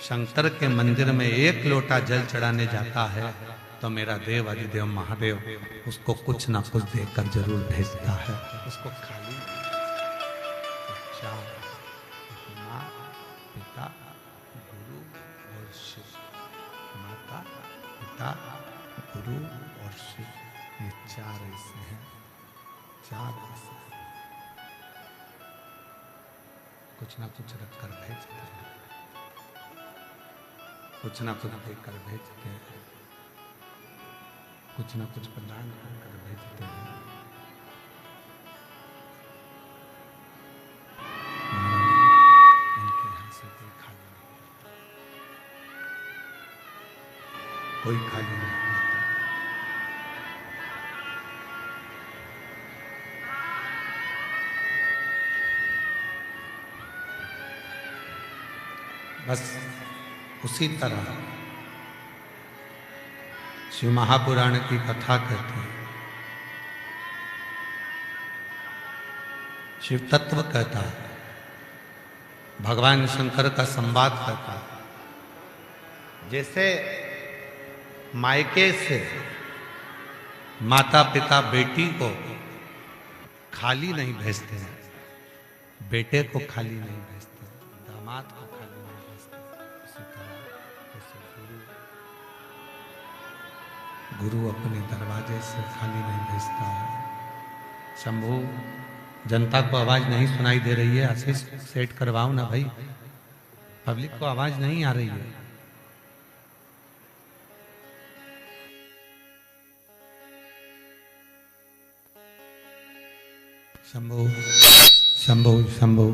शंकर के मंदिर में एक लोटा जल चढ़ाने जाता है तो मेरा देव अधिदेव महादेव उसको कुछ ना कुछ देकर जरूर भेजता है। उसको खाली चार, माँ, पिता, गुरु और शिव। माता, पिता, गुरु और शिव, ये चार ऐसे हैं, चार ऐसे हैं। कुछ ना कुछ रखकर भेजते हैं, कुछ ना कुछ देकर भेजते हैं, कुछ ना कुछ प्रदान कर भेजते हैं। इनके यहाँ से कोई खाली नहीं, कोई खाली नहीं। बस उसी तरह शिव महापुराण की कथा कहती है, शिव तत्व कहता है, भगवान शंकर का संवाद कहता है। जैसे मायके से माता पिता बेटी को खाली नहीं भेजते हैं, बेटे को खाली नहीं भेजते, दामाद को खाली नहीं भेजते, उसी तरह जैसे गुरु अपने दरवाजे से खाली नहीं भेजता है। शंभू, जनता को आवाज नहीं सुनाई दे रही है, आशीष सेट करवाओ ना भाई, पब्लिक को आवाज नहीं आ रही है। शंभू शंभू शंभू,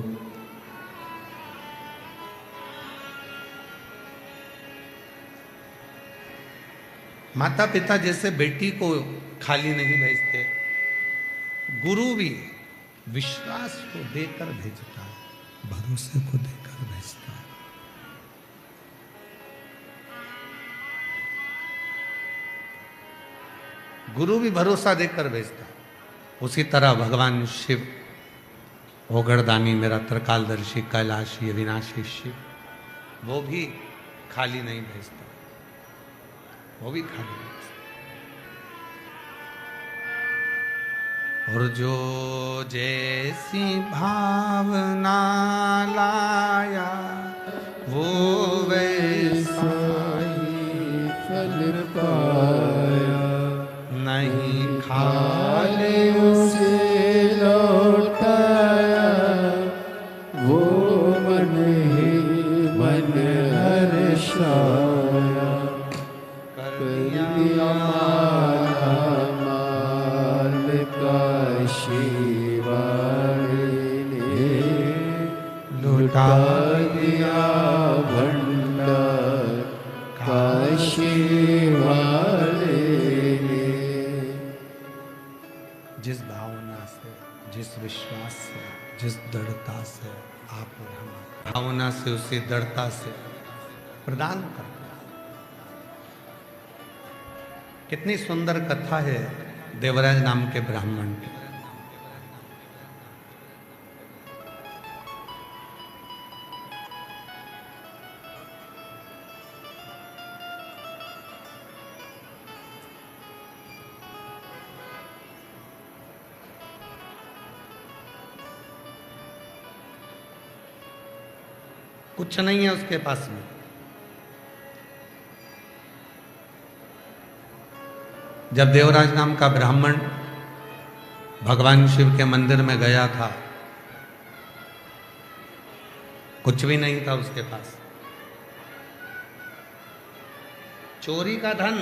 माता पिता जैसे बेटी को खाली नहीं भेजते, गुरु भी विश्वास को देकर भेजता है, भरोसे को देकर भेजता है। गुरु भी भरोसा देकर भेजता है। उसी तरह भगवान शिव, ओगड़दानी मेरा त्रिकालदर्शी कैलाशी अविनाशी शिव, वो भी खाली नहीं भेजता, वो भी खाली नहीं भेजता। और जो जैसी भावना लाया वो वैसा ही फल पाया, नहीं खाली उसे लौटाया, वो मन ही मन हर्षाया, कर दिया माल का शिवाले ने, लुटा दिया भंडार काशी वाले ने। जिस भावना से, जिस विश्वास से, जिस दृढ़ता से आप और हम भावना से, उसी दृढ़ता से प्रदान करते हैं। कितनी सुंदर कथा है देवराज नाम के ब्राह्मण की। कुछ नहीं है उसके पास में, जब देवराज नाम का ब्राह्मण भगवान शिव के मंदिर में गया था, कुछ भी नहीं था उसके पास। चोरी का धन,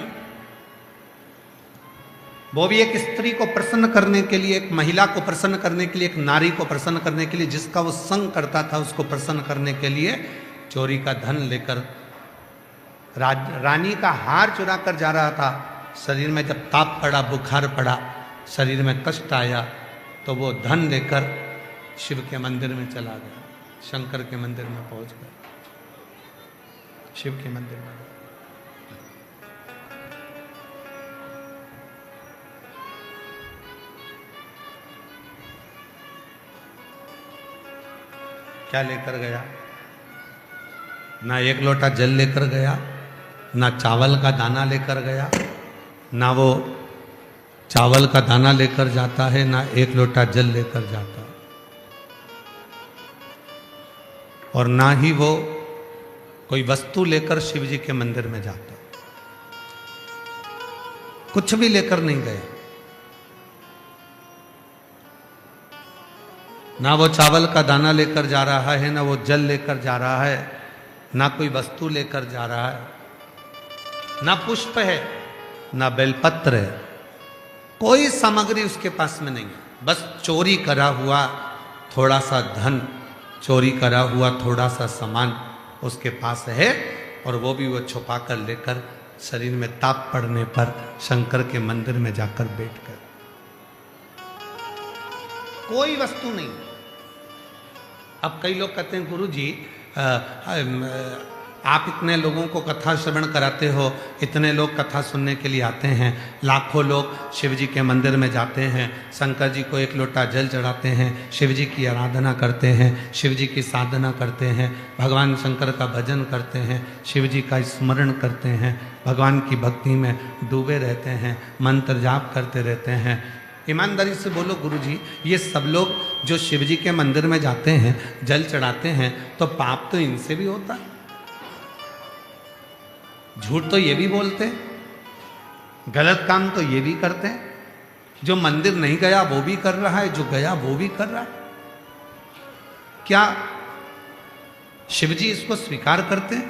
वो भी एक स्त्री को प्रसन्न करने के लिए, एक महिला को प्रसन्न करने के लिए, एक नारी को प्रसन्न करने के लिए, जिसका वो संग करता था उसको प्रसन्न करने के लिए चोरी का धन लेकर रानी का हार चुरा कर जा रहा था। शरीर में जब ताप पड़ा, बुखार पड़ा, शरीर में कष्ट आया, तो वो धन लेकर शिव के मंदिर में चला गया, शंकर के मंदिर में पहुंच गया, शिव के मंदिर में। क्या लेकर गया? ना एक लोटा जल लेकर गया, ना चावल का दाना लेकर गया, ना वो चावल का दाना लेकर जाता है, ना एक लोटा जल लेकर जाता है, और ना ही वो कोई वस्तु लेकर शिव जी के मंदिर में जाता। कुछ भी लेकर नहीं गए। ना वो चावल का दाना लेकर जा रहा है, ना वो जल लेकर जा रहा है, ना कोई वस्तु लेकर जा रहा है, ना पुष्प है, ना बेलपत्र है, कोई सामग्री उसके पास में नहीं है। बस चोरी करा हुआ थोड़ा सा धन, चोरी करा हुआ थोड़ा सा सामान उसके पास है, और वो भी वो छुपा कर लेकर शरीर में ताप पड़ने पर शंकर के मंदिर में जाकर बैठ कर। कोई वस्तु नहीं। अब कई लोग कहते हैं गुरु जी आप इतने लोगों को कथा श्रवण कराते हो, इतने लोग कथा सुनने के लिए आते हैं, लाखों लोग शिव जी के मंदिर में जाते हैं, शंकर जी को एक लोटा जल चढ़ाते हैं, शिव जी की आराधना करते हैं, शिव जी की साधना करते हैं, भगवान शंकर का भजन करते हैं, शिव जी का स्मरण करते हैं, भगवान की भक्ति में डूबे रहते हैं, मंत्र जाप करते रहते हैं। ईमानदारी से बोलो गुरु जी, ये सब लोग जो शिव जी के मंदिर में जाते हैं, जल चढ़ाते हैं, तो पाप तो इनसे भी होता है। झूठ तो ये भी बोलते हैं, गलत काम तो ये भी करते हैं। जो मंदिर नहीं गया वो भी कर रहा है, जो गया वो भी कर रहा है। क्या शिव जी इसको स्वीकार करते हैं?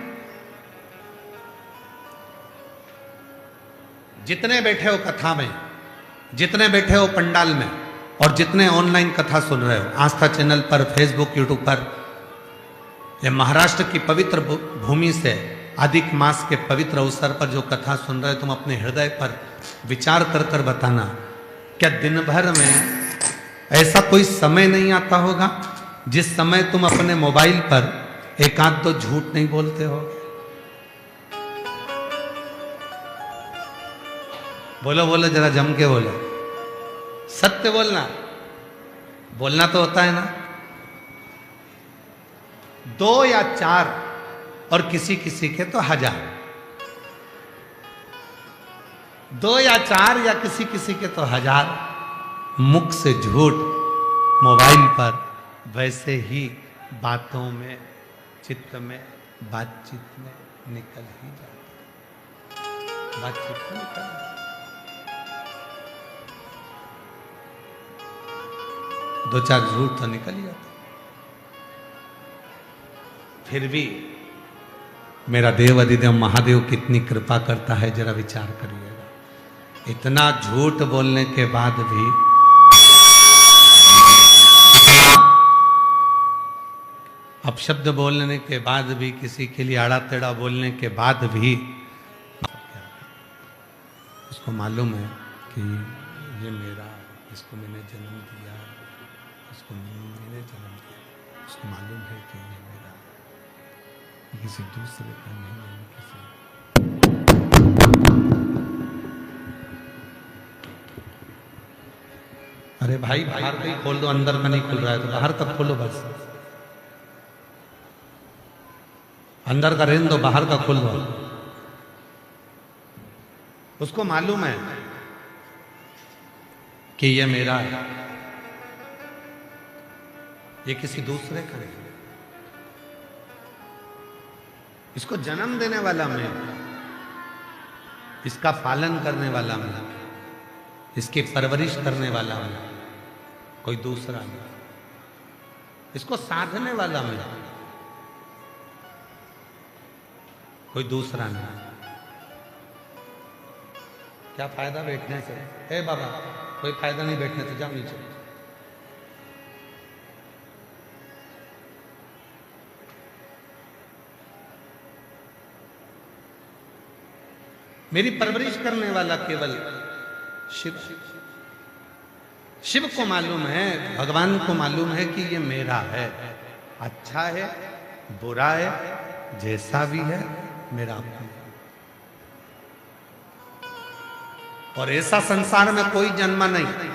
जितने बैठे हो कथा में, जितने बैठे हो पंडाल में, और जितने ऑनलाइन कथा सुन रहे हो, आस्था चैनल पर, फेसबुक, यूट्यूब पर, ये महाराष्ट्र की पवित्र भूमि से अधिक मास के पवित्र अवसर पर जो कथा सुन रहे हो, तुम अपने हृदय पर विचार कर कर बताना, क्या दिन भर में ऐसा कोई समय नहीं आता होगा जिस समय तुम अपने मोबाइल पर एक आध दो झूठ नहीं बोलते हो? बोलो बोलो, जरा जम के बोलो, सत्य बोलना। बोलना तो होता है ना, 2 या 4, और किसी किसी के तो 1000। 2 या 4 या किसी किसी के तो 1000 मुख से झूठ मोबाइल पर, वैसे ही बातों में, चित्त में, बातचीत में निकल ही जाता। बातचीत में निकल, 2-4 झूठ तो निकल ही जाता। फिर भी मेरा देव अधिदेव महादेव कितनी कृपा करता है, जरा विचार करिएगा। इतना झूठ बोलने के बाद भी, अपशब्द बोलने के बाद भी, किसी के लिए आड़ा टेढ़ा बोलने के बाद भी, उसको मालूम है कि ये मेरा, इसको मैंने जन्म दिया, उसको मैंने जन्म दिया, उसको मालूम है कि ये मेरा, किसी दूसरे का नहीं है, किसी। अरे भाई, बाहर का ही खोल दो, अंदर का नहीं खुल रहा है तो बाहर तक खोलो बस। अंदर का रहने दो, बाहर का खोल दो। उसको मालूम है कि ये मेरा है, ये किसी दूसरे का नहीं। इसको जन्म देने वाला मैं, इसका पालन करने वाला मैं, इसकी परवरिश करने वाला मैं, कोई दूसरा नहीं। इसको साधने वाला मैं, कोई दूसरा नहीं। क्या फायदा बैठने से? ए बाबा, कोई फायदा नहीं बैठने से, जाओ नीचे। मेरी परवरिश करने वाला केवल शिव। शिव को मालूम है, भगवान को मालूम है कि ये मेरा है, अच्छा है, बुरा है, जैसा भी है, मेरा अपना। और ऐसा संसार में कोई जन्मा नहीं,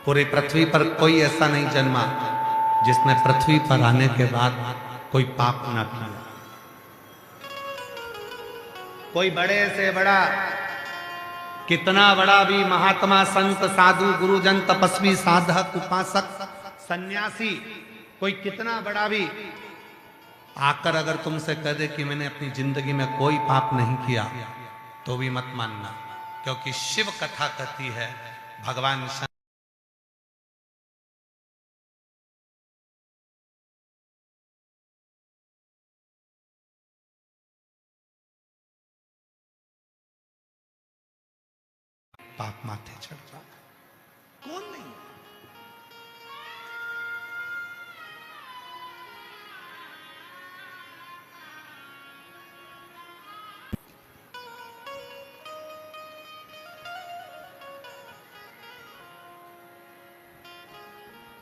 पूरी पृथ्वी पर कोई ऐसा नहीं जन्मा जिसने पृथ्वी पर आने के बाद कोई पाप ना किया। कोई बड़े से बड़ा, कितना बड़ा भी महात्मा, संत, साधु, गुरुजन, तपस्वी, साधक, उपासक, सन्यासी, कोई कितना बड़ा भी आकर अगर तुमसे कह दे कि मैंने अपनी जिंदगी में कोई पाप नहीं किया, तो भी मत मानना, क्योंकि शिव कथा कहती है भगवान पाप माथे चढ़ रहा है। कौन नहीं?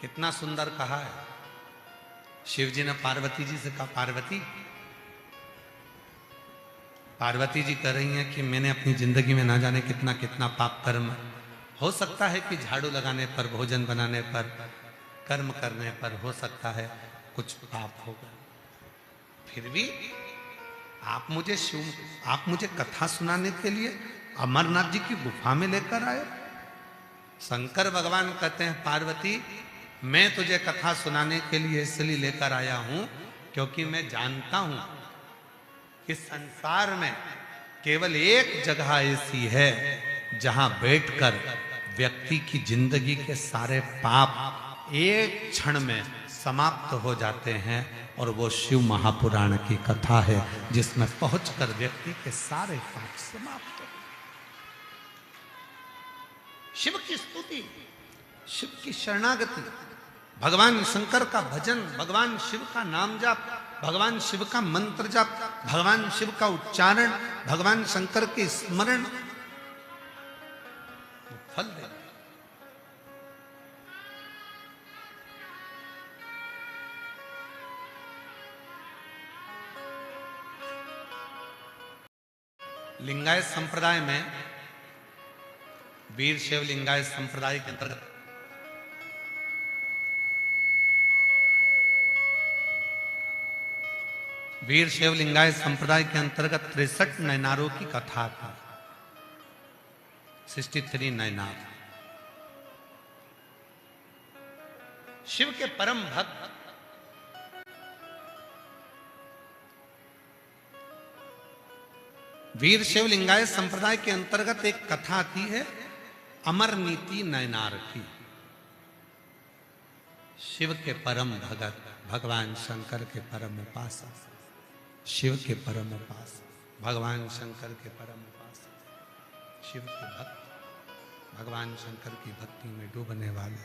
कितना सुंदर कहा है शिव जी ने पार्वती जी से कहा, पार्वती जी कह रही हैं कि मैंने अपनी जिंदगी में ना जाने कितना कितना पाप कर्म, हो सकता है कि झाड़ू लगाने पर, भोजन बनाने पर, कर्म करने पर हो सकता है कुछ पाप होगा, फिर भी आप मुझे कथा सुनाने के लिए अमरनाथ जी की गुफा में लेकर आए। शंकर भगवान कहते हैं पार्वती, मैं तुझे कथा सुनाने के लिए इसलिए लेकर आया हूं क्योंकि मैं जानता हूं कि संसार में केवल एक जगह ऐसी है जहां बैठकर व्यक्ति की जिंदगी के सारे पाप एक क्षण में समाप्त हो जाते हैं, और वो शिव महापुराण की कथा है जिसमें पहुंचकर व्यक्ति के सारे पाप समाप्त हो। शिव की स्तुति, शिव की शरणागति, भगवान शंकर का भजन, भगवान शिव का नाम जाप, भगवान शिव का मंत्र जाप, भगवान शिव का उच्चारण, भगवान शंकर के स्मरण फल दे। लिंगायत संप्रदाय में, वीर शैव लिंगायत संप्रदाय के अंतर्गत वीर शैव लिंगायत संप्रदाय के अंतर्गत 63 नैनारों की कथा थी। 63 नैनार शिव के परम भक्त वीर शैव लिंगायत संप्रदाय के अंतर्गत एक कथा आती है अमर नीति नैनार की। शिव के परम भगत, भगवान शंकर के परम उपासक, शिव के परम उपासक, भगवान शंकर के परम उपासक, शिव के भक्त, भगवान शंकर की भक्ति में डूबने वाले,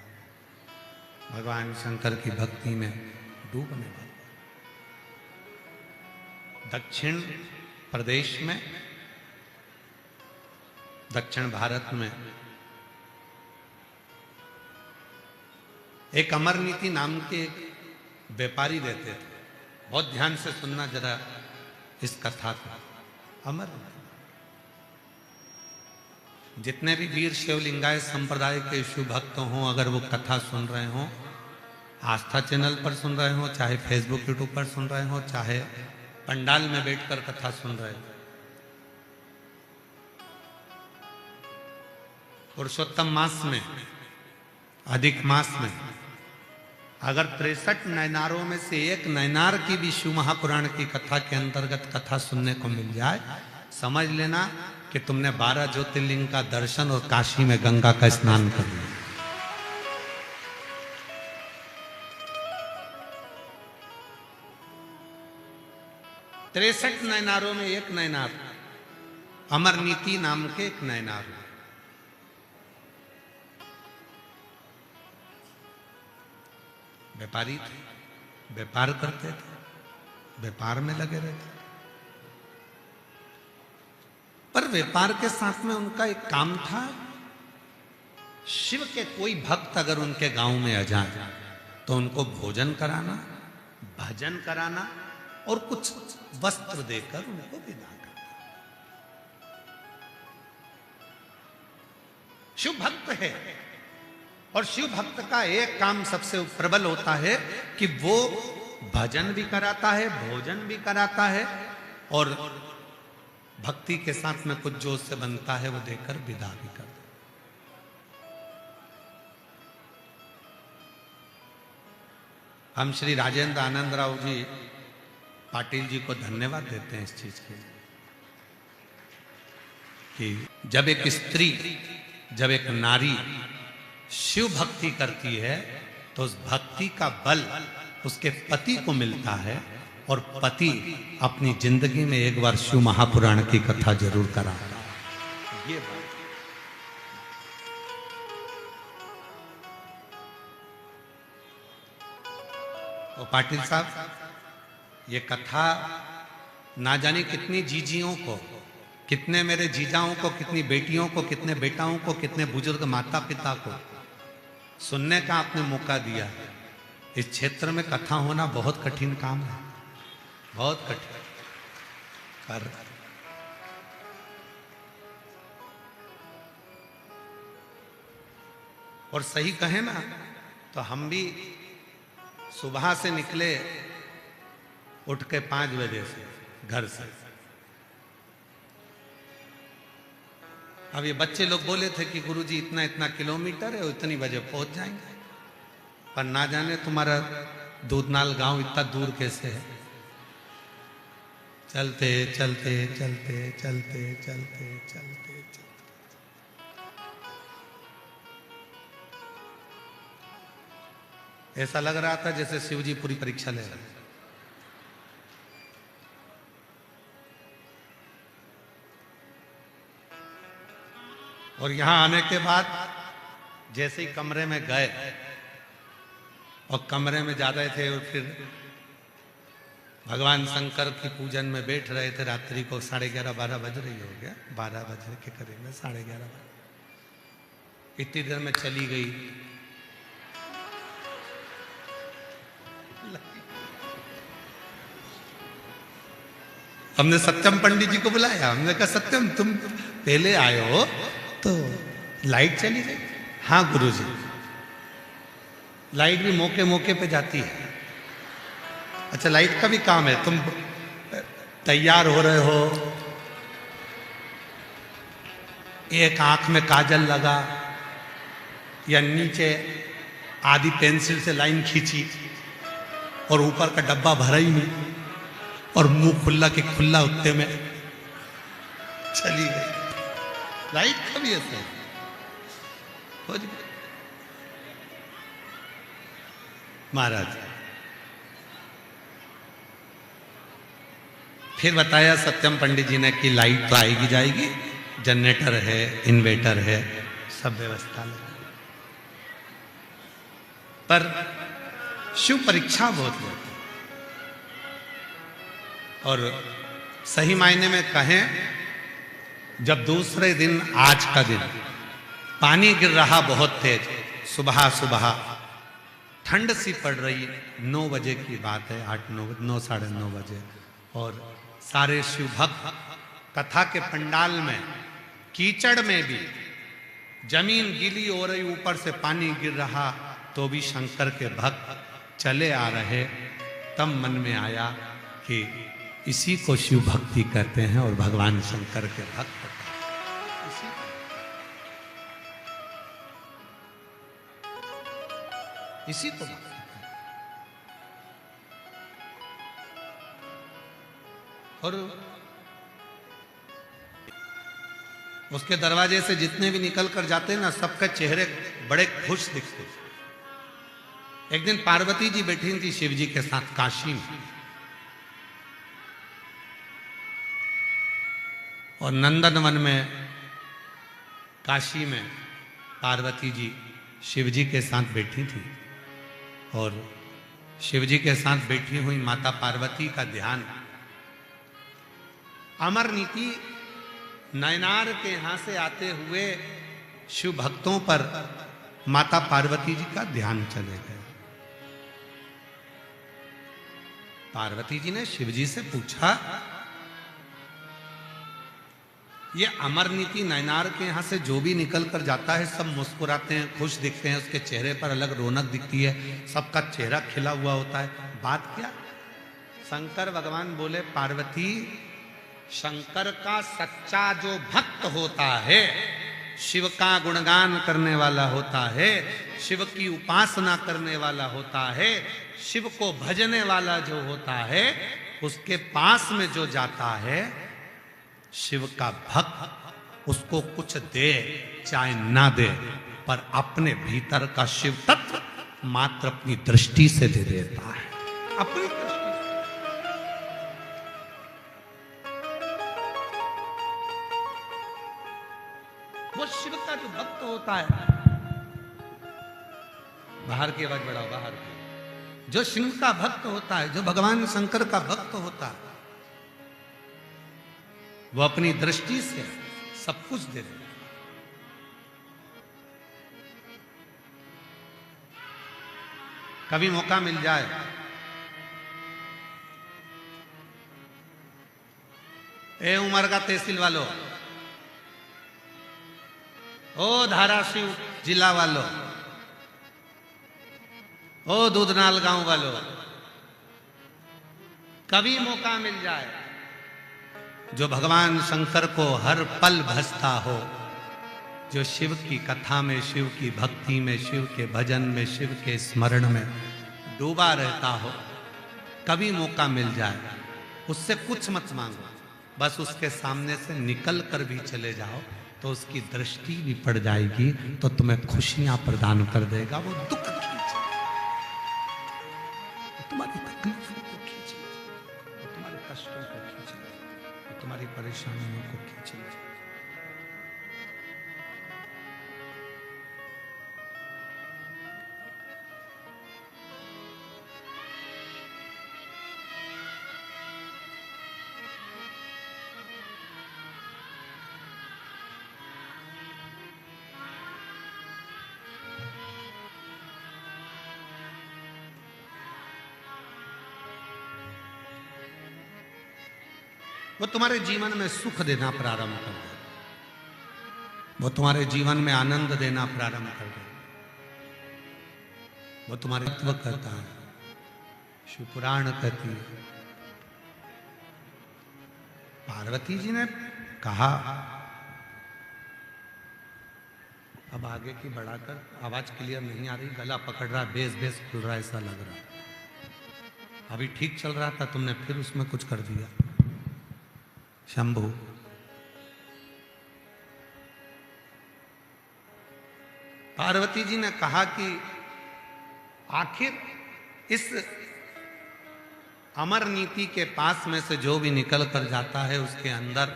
भगवान शंकर की भक्ति में डूबने वाले। दक्षिण प्रदेश में, दक्षिण भारत में एक अमर नीति नाम के एक व्यापारी रहते थे। बहुत ध्यान से सुनना जरा इस कथा को। अमर जितने भी वीर शैव लिंगायत संप्रदाय के शिव भक्त हों, अगर वो कथा सुन रहे हों, आस्था चैनल पर सुन रहे हो, चाहे फेसबुक यूट्यूब पर सुन रहे हो, चाहे पंडाल में बैठकर कथा सुन रहे हो, पुरुषोत्तम मास में, अधिक मास में अगर 63 नैनारों में से एक नैनार की भी शिव महापुराण की कथा के अंतर्गत कथा सुनने को मिल जाए, समझ लेना कि तुमने 12 ज्योतिर्लिंग का दर्शन और काशी में गंगा का स्नान कर लिया। तिरसठ नैनारों में एक नैनार अमर नीति नाम के एक नैनार, व्यापारी थे, व्यापार करते थे, व्यापार में लगे रहते। पर व्यापार के साथ में उनका एक काम था, शिव के कोई भक्त अगर उनके गांव में आ जाए तो उनको भोजन कराना, भजन कराना और कुछ वस्त्र देकर उनको विदा करना। शिव भक्त है, और शिव भक्त का एक काम सबसे प्रबल होता है कि वो भजन भी कराता है, भोजन भी कराता है, और भक्ति के साथ में कुछ जो उससे बनता है वो देकर विदा भी करता है। हम श्री राजेंद्र आनंद राव जी पाटिल जी को धन्यवाद देते हैं इस चीज के लिए कि जब एक स्त्री, जब एक नारी शिव भक्ति करती है तो उस भक्ति का बल उसके पति को मिलता है, और पति अपनी जिंदगी में एक बार शिव महापुराण की कथा जरूर कराता है। ये बात तो पाटिल साहब, ये कथा ना जाने कितनी जीजियों को, कितने मेरे जीजाओं को, कितनी बेटियों को, कितने बेटाओं को, कितने बुजुर्ग माता पिता को सुनने का आपने मौका दिया। इस क्षेत्र में कथा होना बहुत कठिन काम है, बहुत कठिन। पर और सही कहे ना तो हम भी सुबह से निकले, उठ के 5 बजे से घर से। अब ये बच्चे लोग बोले थे कि गुरुजी इतना इतना किलोमीटर है, उतनी बजे पहुंच जाएंगे, पर ना जाने तुम्हारा दूधनाल गांव इतना दूर कैसे है। चलते चलते चलते चलते चलते चलते चलते ऐसा लग रहा था जैसे शिवजी पूरी परीक्षा ले रहे। और यहां आने के बाद जैसे ही कमरे में गए, और कमरे में जा रहे थे, और फिर भगवान शंकर की पूजन में बैठ रहे थे। रात्रि को 11:30-12 बज रही हो गया, 12 बजे के करीब में, 11:30। इतनी देर में चली गई। हमने सत्यम पंडित जी को बुलाया, हमने कहा सत्यम तुम पहले आए हो तो लाइट चली गई। हाँ गुरुजी, लाइट भी मौके मौके पे जाती है। अच्छा, लाइट का भी काम है। तुम तैयार हो रहे हो, एक आंख में काजल लगा, या नीचे आधी पेंसिल से लाइन खींची, और ऊपर का डब्बा भरा ही नहीं, और मुंह खुला के खुला उत्ते में चली गई। लाइट का भी ऐसा है। महाराज फिर बताया सत्यम पंडित जी ने कि लाइट तो आएगी जाएगी, जनरेटर है, इन्वर्टर है, सब व्यवस्था लगा। पर शिव परीक्षा बहुत होती, और सही मायने में कहें, जब दूसरे दिन, आज का दिन, पानी गिर रहा बहुत तेज, सुबह सुबह ठंड सी पड़ रही, 9 बजे की बात है, 8-9, 9-9:30 बजे, और सारे शिव भक्त कथा के पंडाल में, कीचड़ में भी, जमीन गीली हो रही, ऊपर से पानी गिर रहा, तो भी शंकर के भक्त चले आ रहे। तब मन में आया कि इसी को शिव भक्ति कहते हैं, और भगवान शंकर के भक्त इसी को भक्ति कहते हैं। और उसके दरवाजे से जितने भी निकल कर जाते हैं ना, सबके चेहरे बड़े खुश दिखते। एक दिन पार्वती जी बैठी थी शिव जी के साथ काशी में, और नंदनवन में, काशी में पार्वती जी शिव जी के साथ बैठी थी, और शिव जी के साथ बैठी हुई माता पार्वती का ध्यान अमर नीति नयनार के यहां से आते हुए शिव भक्तों पर माता पार्वती जी का ध्यान चले गए। पार्वती जी ने शिव जी से पूछा, ये अमर नीति नैनार के यहाँ से जो भी निकल कर जाता है सब मुस्कुराते हैं, खुश दिखते हैं, उसके चेहरे पर अलग रौनक दिखती है, सबका चेहरा खिला हुआ होता है। बात क्या? शंकर भगवान बोले पार्वती, शंकर का सच्चा जो भक्त होता है, शिव का गुणगान करने वाला होता है, शिव की उपासना करने वाला होता है, शिव को भजने वाला जो होता है, उसके पास में जो जाता है, शिव का भक्त उसको कुछ दे चाहे ना दे, पर अपने भीतर का शिव तत्व मात्र अपनी दृष्टि से दे देता है, अपनी दृष्टि से। वो शिव का जो भक्त होता है, बाहर की आवाज बढ़ाओ, बाहर की, जो शिव का भक्त होता है, जो भगवान शंकर का भक्त होता है, वो अपनी दृष्टि से सब कुछ दे देता है। कभी मौका मिल जाए, ए उमर का तहसील वालों, ओ धाराशिव जिला वालों, ओ दूधनाल गांव वालों, कभी मौका मिल जाए, जो भगवान शंकर को हर पल भजता हो, जो शिव की कथा में, शिव की भक्ति में, शिव के भजन में, शिव के स्मरण में डूबा रहता हो, कभी मौका मिल जाए, उससे कुछ मत मांगो, बस उसके सामने से निकल कर भी चले जाओ तो उसकी दृष्टि भी पड़ जाएगी, तो तुम्हें खुशियां प्रदान कर देगा। वो दुख खींचे, तुम्हारी तकलीफों को खींचे, तुम्हारे कष्टों को खींचे, तुम्हारी परेशानियों को खींचे। वो तुम्हारे जीवन में सुख देना प्रारंभ कर दे, वो तुम्हारे जीवन में आनंद देना प्रारंभ कर दे, वो तुम्हारे तत्व कहता है, शिवपुराण कहती है। पार्वती जी ने कहा, अब आगे की बढ़ाकर, आवाज क्लियर नहीं आ रही, गला पकड़ रहा, बेस बेस खुल रहा, ऐसा लग रहा। अभी ठीक चल रहा था, तुमने फिर उसमें कुछ कर दिया। शंभु, पार्वती जी ने कहा कि आखिर इस अमर नीति के पास में से जो भी निकल कर जाता है, उसके अंदर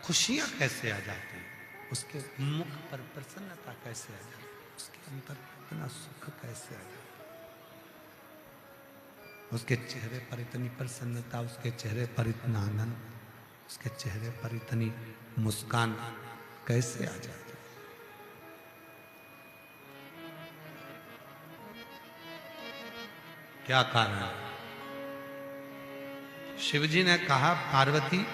खुशियां कैसे आ जाती हैं, उसके मुख पर प्रसन्नता कैसे आ जाती है, उसके अंदर इतना सुख कैसे आ जाता है, उसके चेहरे पर इतनी प्रसन्नता, उसके चेहरे पर इतना आनंद, उसके चेहरे पर इतनी मुस्कान कैसे आ जाती है। क्या कारण है? शिवजी ने कहा, पार्वती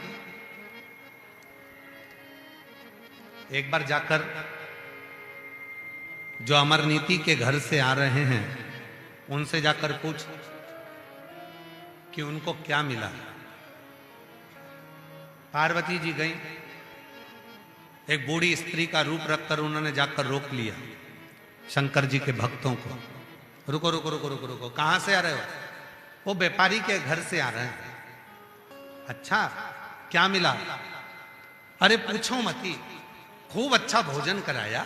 एक बार जाकर जो अमर नीति के घर से आ रहे हैं उनसे जाकर पूछ कि उनको क्या मिला। पार्वती जी गई, एक बूढ़ी स्त्री का रूप रखकर उन्होंने जाकर रोक लिया शंकर जी के भक्तों को। रुको रुको रुको रुको रुको, कहां से आ रहे हो? वो व्यापारी के घर से आ रहे हैं। अच्छा, क्या मिला? अरे पूछो मती, खूब अच्छा भोजन कराया,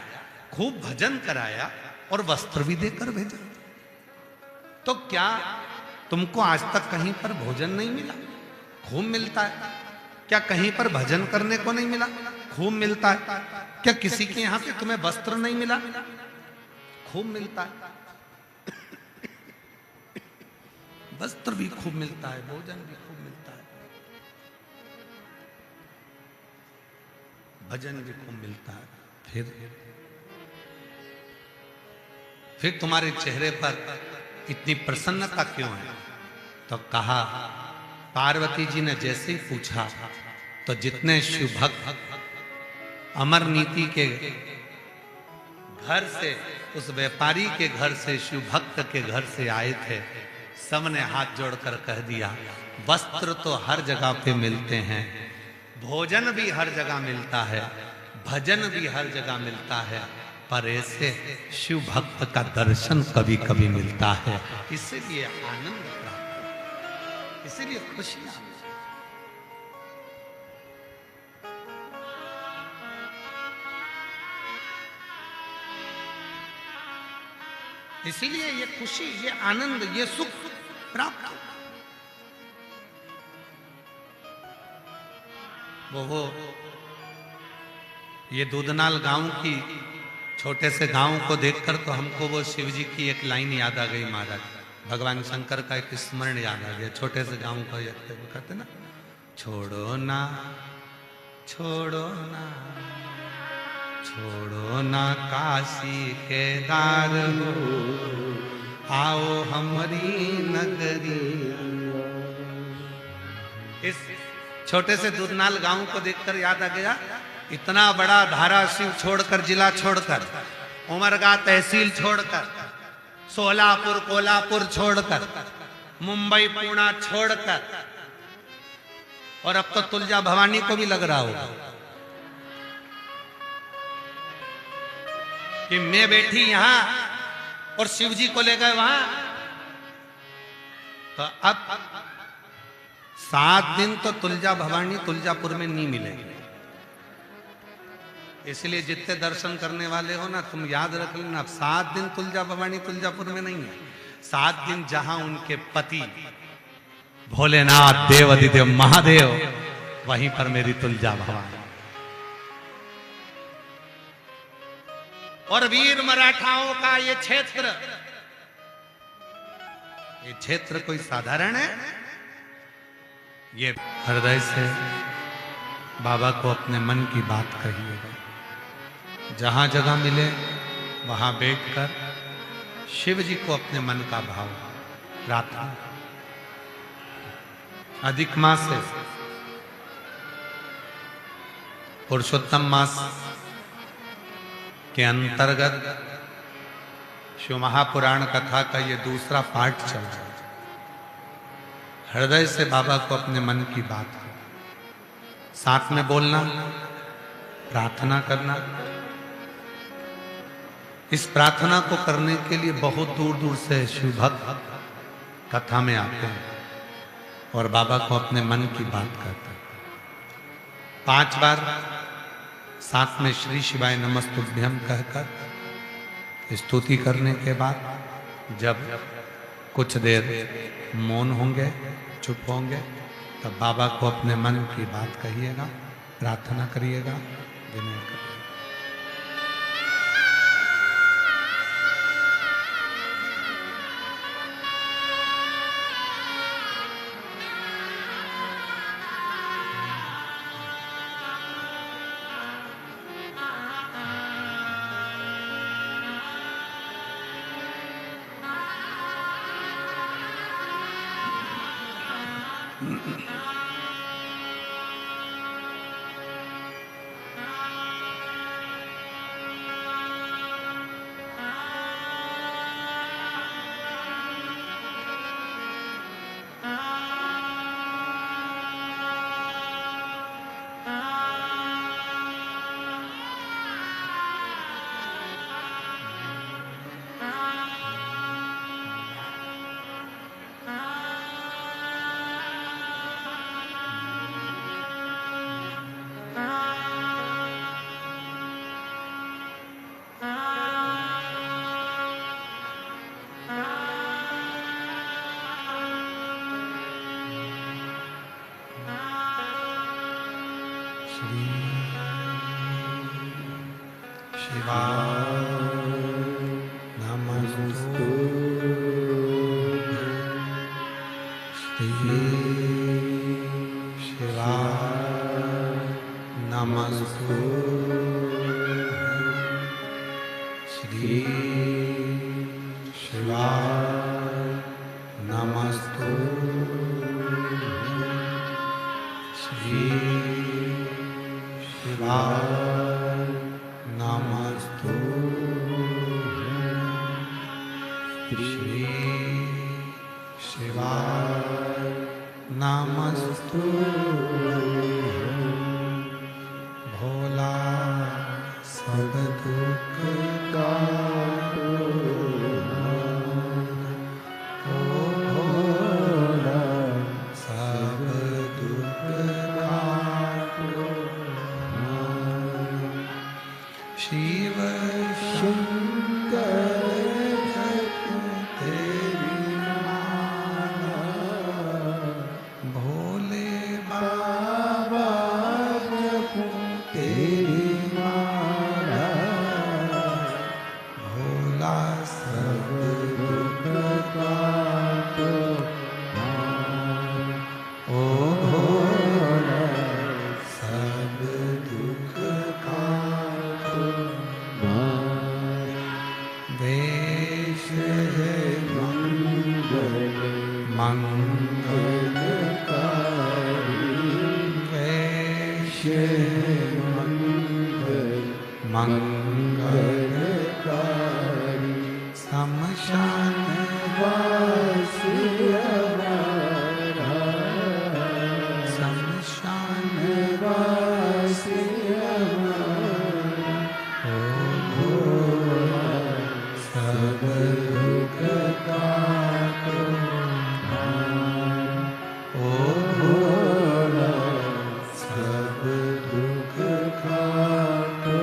खूब भजन कराया और वस्त्र भी देकर भेजा। तो क्या तुमको आज तक कहीं पर भोजन नहीं मिला? खूब मिलता है। क्या कहीं पर भजन करने को नहीं मिला? खूब मिलता है। क्या किसी के यहां से तुम्हें वस्त्र नहीं मिला? खूब मिलता है। वस्त्र भी खूब मिलता है, भोजन भी खूब मिलता है, भजन भी खूब मिलता है। फिर तुम्हारे चेहरे पर इतनी प्रसन्नता क्यों है? तो कहा, पार्वती जी ने जैसे ही पूछा तो जितने शिव भक्त अमर नीति के घर से, उस व्यापारी के घर से, शिव भक्त के घर से आए थे। सबने हाथ जोड़कर कह दिया, वस्त्र तो हर जगह पे मिलते हैं, भोजन भी हर जगह मिलता है, भजन भी हर जगह मिलता है, पर ऐसे शिव भक्त का दर्शन कभी कभी मिलता है। इसीलिए आनंद प्राप्त, इसीलिए खुशियां। इसीलिए ये खुशी, ये आनंद, ये सुख प्राप्त। वो ये दूधनाल गांव की, छोटे से गांव को देखकर तो हमको वो शिव जी की एक लाइन याद आ गई महाराज। भगवान शंकर का एक स्मरण याद आ गया। छोटे से गांव को कहते ना, छोड़ो ना छोड़ो ना छोड़ो ना काशी केदार हो, आओ हमारी नगरी। इस छोटे से दूधनाल गांव को देखकर याद आ गया, इतना बड़ा धाराशिव छोड़कर, जिला छोड़कर, उमरगा तहसील छोड़कर, सोलापुर कोल्हापुर छोड़कर, मुंबई पुणे छोड़कर, और अब तो तुलजा भवानी को भी लग रहा होगा कि मैं बैठी यहां और शिव जी को ले गए वहां। तो अब 7 दिन तो तुलजा भवानी तुलजापुर में नहीं मिलेगी। इसलिए जितने दर्शन करने वाले हो ना, तुम याद रख लेना, अब 7 दिन तुलजा भवानी तुलजापुर में नहीं है। 7 दिन जहां उनके पति भोलेनाथ देव अधिदेव महादेव, वहीं पर मेरी तुलजा भवानी। और वीर मराठाओं का ये क्षेत्र कोई साधारण है? ये हृदय से बाबा को अपने मन की बात कहिएगा। जहां जगह मिले वहां बैठकर शिव जी को अपने मन का भाव प्रार्थना। अधिक मास है, पुरुषोत्तम मास के अंतर्गत शिव महापुराण कथा का ये दूसरा पार्ट चल रहा है। हृदय से बाबा को अपने मन की बात साथ में बोलना, प्रार्थना करना। इस प्रार्थना को करने के लिए बहुत दूर दूर से शिव भक्त कथा में आते हैं और बाबा को अपने मन की बात करते हैं। 5 बार साथ में श्री शिवाय नमस्तुभ्यं कहकर स्तुति करने के बाद जब कुछ देर मौन होंगे, चुप होंगे, तब बाबा को अपने मन की बात कहिएगा, प्रार्थना करिएगा, विनय करिएगा। Shiva सब दुख काटो ओ भोला, सब दुख काटो शिव शंकर तेरी माला, भोले बाबा तेरी माला, भोला सब दुख काटो ओ भोला, सब दुख काटो देश है मंगल मंगलकारी, देश है मंगल मंगलकारी, शमशान वासी हमारा, शमशान वासी हमारा, ओ भोला सब दुख काटो ओ भोला, सब दुख काटो।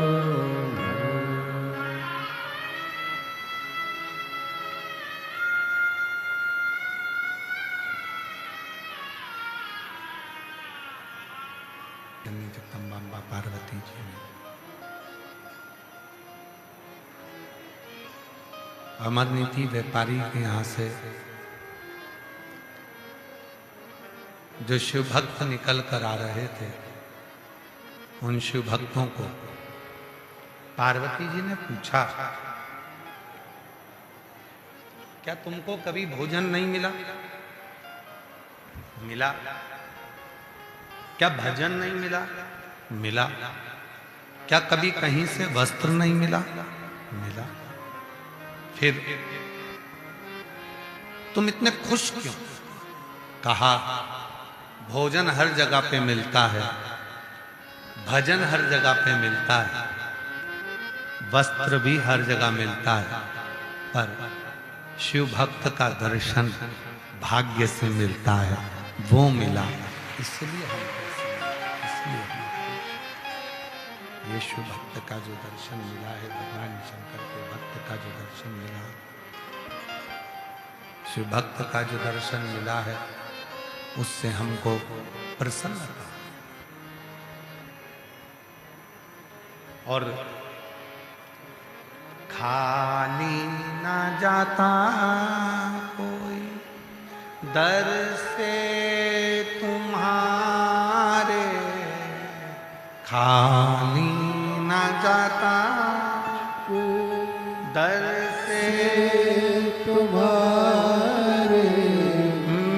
जगदम्बा पार्वती जी ने अमरनीति व्यापारी के यहाँ से जो शिव भक्त निकल कर आ रहे थे, उन शिव भक्तों को पार्वती जी ने पूछा, क्या तुमको कभी भोजन नहीं मिला? मिला। क्या भजन नहीं मिला? मिला। क्या कभी कहीं से वस्त्र नहीं मिला? मिला। फिर तुम इतने खुश क्यों? कहा, भोजन हर जगह पे मिलता है, भजन हर जगह पे मिलता है, वस्त्र भी हर जगह मिलता है, पर शिव भक्त का दर्शन भाग्य से मिलता है, वो मिला। इसलिए हम ये शिव भक्त का जो दर्शन मिला है, भगवान शंकर के भक्त का जो दर्शन मिला, शिव भक्त का जो दर्शन मिला है, उससे हमको प्रसन्नता और खाली ना जाता कोई दर से तुम्हारे, खाली ना जाता दर से तुम्हारे,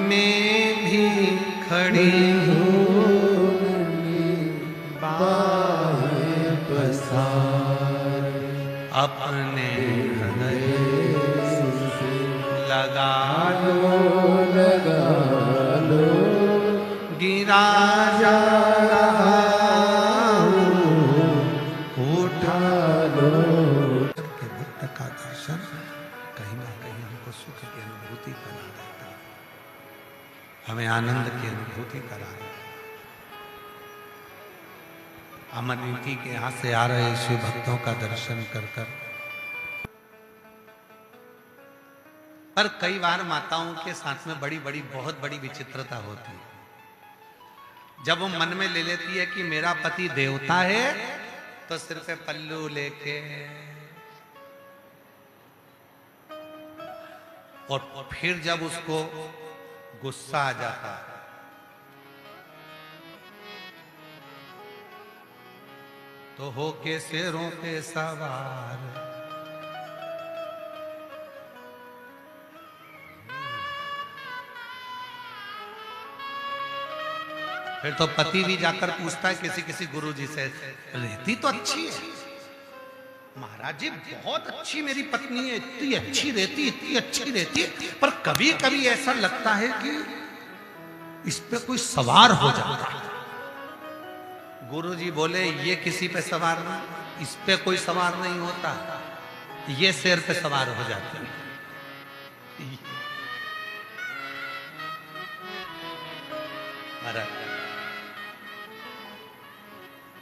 मैं भी खड़ी हूँ बाहें पसारे, अपने हृदय से लगा लो, गिरा जा रहा उठा लो। के भक्त का दर्शन कहीं ना कहीं हमको सुख की अनुभूति करा देता है, हमें आनंद की अनुभूति करा देता है। अमरनीति के यहाँ से आ रहे शिव भक्तों का दर्शन कर कर, पर कई बार माताओं के साथ में बहुत बड़ी विचित्रता होती है। जब वो मन में ले लेती है कि मेरा पति देवता है, तो सिर पे पल्लू लेके और फिर जब उसको गुस्सा आ जाता है, तो होके शेरों पे सवार फिर तो पति भी जाकर पूछता है किसी किसी गुरुजी से, रहती तो अच्छी है महाराज जी, बहुत अच्छी मेरी पत्नी है, इतनी अच्छी रहती है, पर कभी कभी ऐसा लगता है कि इस पे कोई सवार हो जाता है। गुरुजी बोले, ये किसी पे सवार नहीं, इस पे कोई सवार नहीं होता, ये शेर पे सवार हो जाते हैं।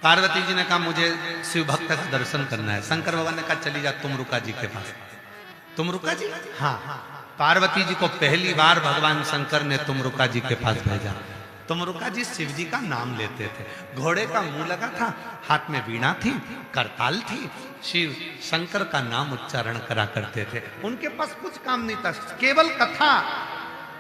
पार्वती जी ने कहा मुझे शिव भक्त का दर्शन करना है। शंकर भगवान ने कहा चली जा तुमरुका जी के पास। तुमरुका जी? हाँ। पार्वती जी को पहली बार भगवान शंकर ने तुमरुका जी के पास भेजा। तुमरुका जी शिव जी का नाम लेते थे। घोड़े का मुंह लगा था, हाथ में वीणा थी, करताल थी, शिव शंकर का नाम उच्चारण करा करते थे। उनके पास कुछ काम नहीं था, केवल कथा।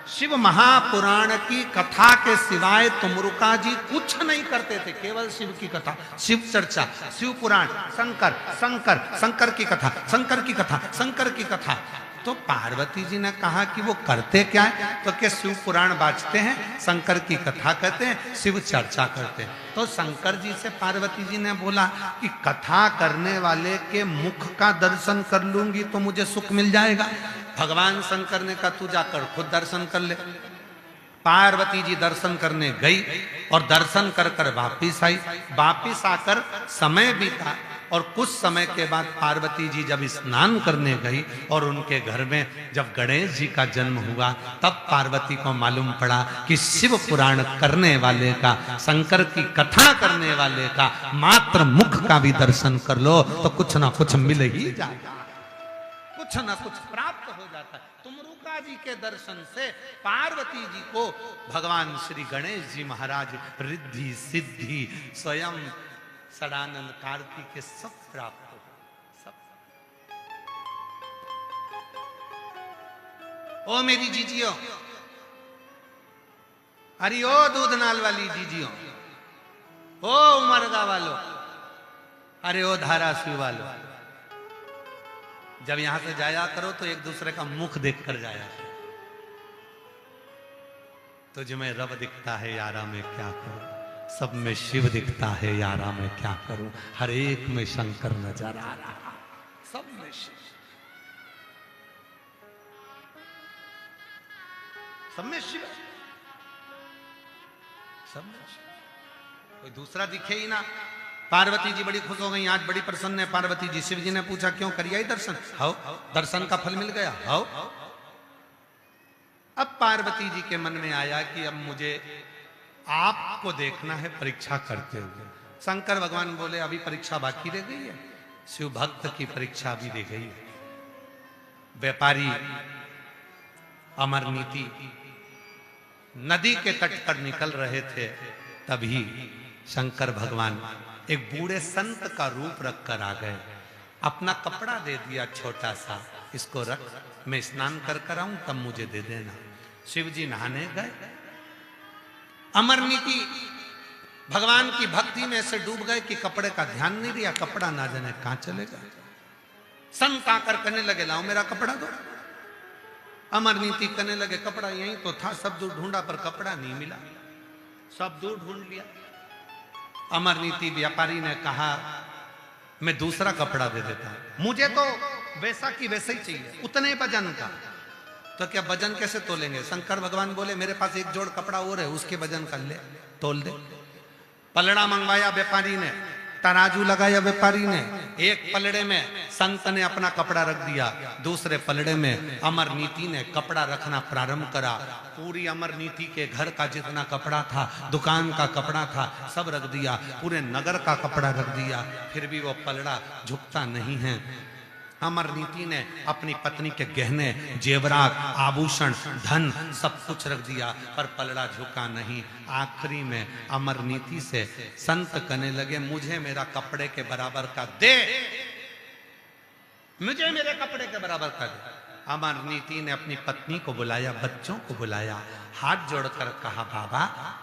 शिव महापुराण की कथा के सिवाय तुमरुका जी कुछ नहीं करते थे, केवल शिव की कथा, शिव चर्चा, शिव पुराण, शंकर शंकर शंकर की कथा, शंकर की कथा, शंकर की कथा। तो पार्वती जी ने कहा कि वो करते क्या है? तो क्या शिव पुराण बाजते हैं, शंकर की कथा कहते हैं, शिव चर्चा करते हैं। तो शंकर जी से पार्वती जी ने बोला कि कथा करने वाले के मुख का दर्शन कर लूंगी तो मुझे सुख मिल जाएगा। भगवान शंकर ने कहा तू जाकर खुद दर्शन कर ले। पार्वती जी दर्शन करने गई और दर्शन कर कर वापिस आई। वापिस आकर समय बीता और कुछ समय के बाद पार्वती जी जब स्नान करने गई और उनके घर में जब गणेश जी का जन्म हुआ, तब पार्वती को मालूम पड़ा कि शिव पुराण करने वाले का, शंकर की कथा करने वाले का मात्र मुख का भी दर्शन कर लो तो कुछ ना कुछ मिल ही जाएगा, कुछ ना कुछ प्राप्त हो जाता है। तुमरुका जी के दर्शन से पार्वती जी को भगवान श्री गणेश जी महाराज रिद्धि सिद्धि स्वयं सदानंद कार्तिक के सब प्राप्त हो, सब। ओ मेरी जीजियो, अरे ओ दूधनाल वाली जीजियो, ओ उमरगा वालों, अरे ओ धाराशिव वालों, जब यहां से जाया करो तो एक दूसरे का मुख देख कर जाया करो। तुझ में रब दिखता है यारा मैं क्या करूं, सब में शिव दिखता है यारा मैं क्या करूं, हर एक में शंकर नजर आ रहा, सब में शिव, सब में शिव, सब में शिव, कोई दूसरा दिखे ही ना। पार्वती जी बड़ी खुश हो गई, आज बड़ी प्रसन्न है पार्वती जी। शिव जी ने पूछा क्यों, करिए ही दर्शन? हाउ, दर्शन का फल मिल गया। हाउ। अब पार्वती जी के मन में आया कि अब मुझे आपको देखना है परीक्षा करते हुए। शंकर भगवान बोले अभी परीक्षा बाकी रह गई है, शिव भक्त की परीक्षा भी रह गई है। व्यापारी अमरनीति नदी के तट पर निकल रहे थे, तभी शंकर भगवान एक बूढ़े संत का रूप रख कर आ गए। अपना कपड़ा दे दिया छोटा सा, इसको रख, मैं स्नान कर कर आऊं तब मुझे दे देना। शिव जी नहाने गए। अमरनीति भगवान की भक्ति में ऐसे डूब गए कि कपड़े का ध्यान नहीं दिया, कपड़ा ना जाने कहां चलेगा। संत आकर कहने लगे लाओ मेरा कपड़ा दो। अमरनीति कहने लगे कपड़ा यहीं तो था, सब दूर ढूंढा पर कपड़ा नहीं मिला, सब दूर ढूंढ लिया। अमरनीति व्यापारी ने कहा मैं दूसरा कपड़ा दे देता हूं, मुझे तो वैसा की वैसे ही चाहिए, उतने वजन का। तो क्या वजन कैसे तोलेंगे? शंकर भगवान बोले मेरे पास एक जोड़ कपड़ा और है, उसके वजन कर ले, तोल दे। पलड़ा मंगवाया व्यापारी ने, तराजू लगाया व्यापारी ने। एक पलड़े में संत ने अपना कपड़ा रख दिया, दूसरे पलड़े में अमरनीति ने कपड़ा रखना प्रारंभ करा। पूरी अमरनीति के घर का जितना कपड़ा था, दुकान का कपड़ा था, सब रख दिया, पूरे नगर का कपड़ा रख दिया, फिर भी वो पलड़ा झुकता नहीं है। अमरनीति ने अपनी पत्नी के गहने, जेवरात, आभूषण, धन सब कुछ रख दिया, पर पलड़ा झुका नहीं। आखिरी में अमरनीति से संत कहने लगे मुझे मेरा कपड़े के बराबर का दे, मुझे मेरे कपड़े के बराबर का दे। अमरनीति ने अपनी पत्नी को बुलाया, बच्चों को बुलाया, हाथ जोड़कर कहा बाबा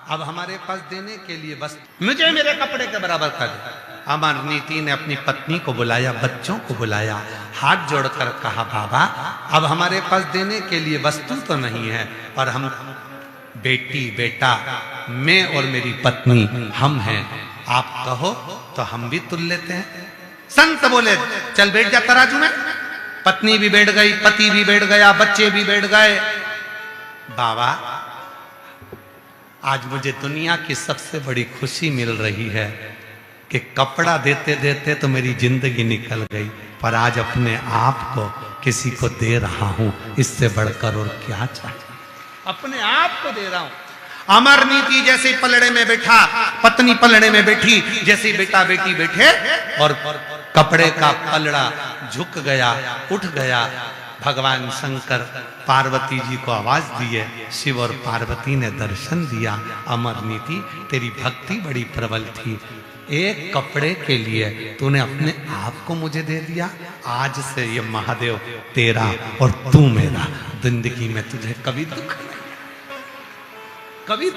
अब हमारे पास देने के लिए बस मुझे मेरे कपड़े के बराबर का दे। अमरनीति ने अपनी पत्नी को बुलाया, बच्चों को बुलाया, हाथ जोड़कर कहा बाबा अब हमारे पास देने के लिए वस्तु तो नहीं है, पर हम बेटी बेटा, मैं और मेरी पत्नी हम हैं, आप कहो तो हम भी तुल लेते हैं। संत बोले चल बैठ जा तराजू में। पत्नी भी बैठ गई, पति भी बैठ गया, बच्चे भी बैठ गए। बाबा आज मुझे दुनिया की सबसे बड़ी खुशी मिल रही है, कि कपड़ा देते देते तो मेरी जिंदगी निकल गई, पर आज अपने आप को किसी को दे रहा हूं, इससे बढ़कर और क्या चाहिए। अपने आप को दे रहा हूं। अमर नीति जैसे पलड़े में बैठा, पत्नी पलड़े में बैठी, जैसे बेटा बेटी बैठे और कपड़े का पलड़ा झुक गया, उठ गया। भगवान शंकर पार्वती जी को आवाज दिए, शिव और पार्वती ने दर्शन दिया। अमर नीति तेरी भक्ति बड़ी प्रबल थी, एक कपड़े के लिए तूने अपने आप को मुझे दे दिया। आज से ये महादेव तेरा और तू मेरा, जिंदगी में तुझे कभी दुख नहीं, कभी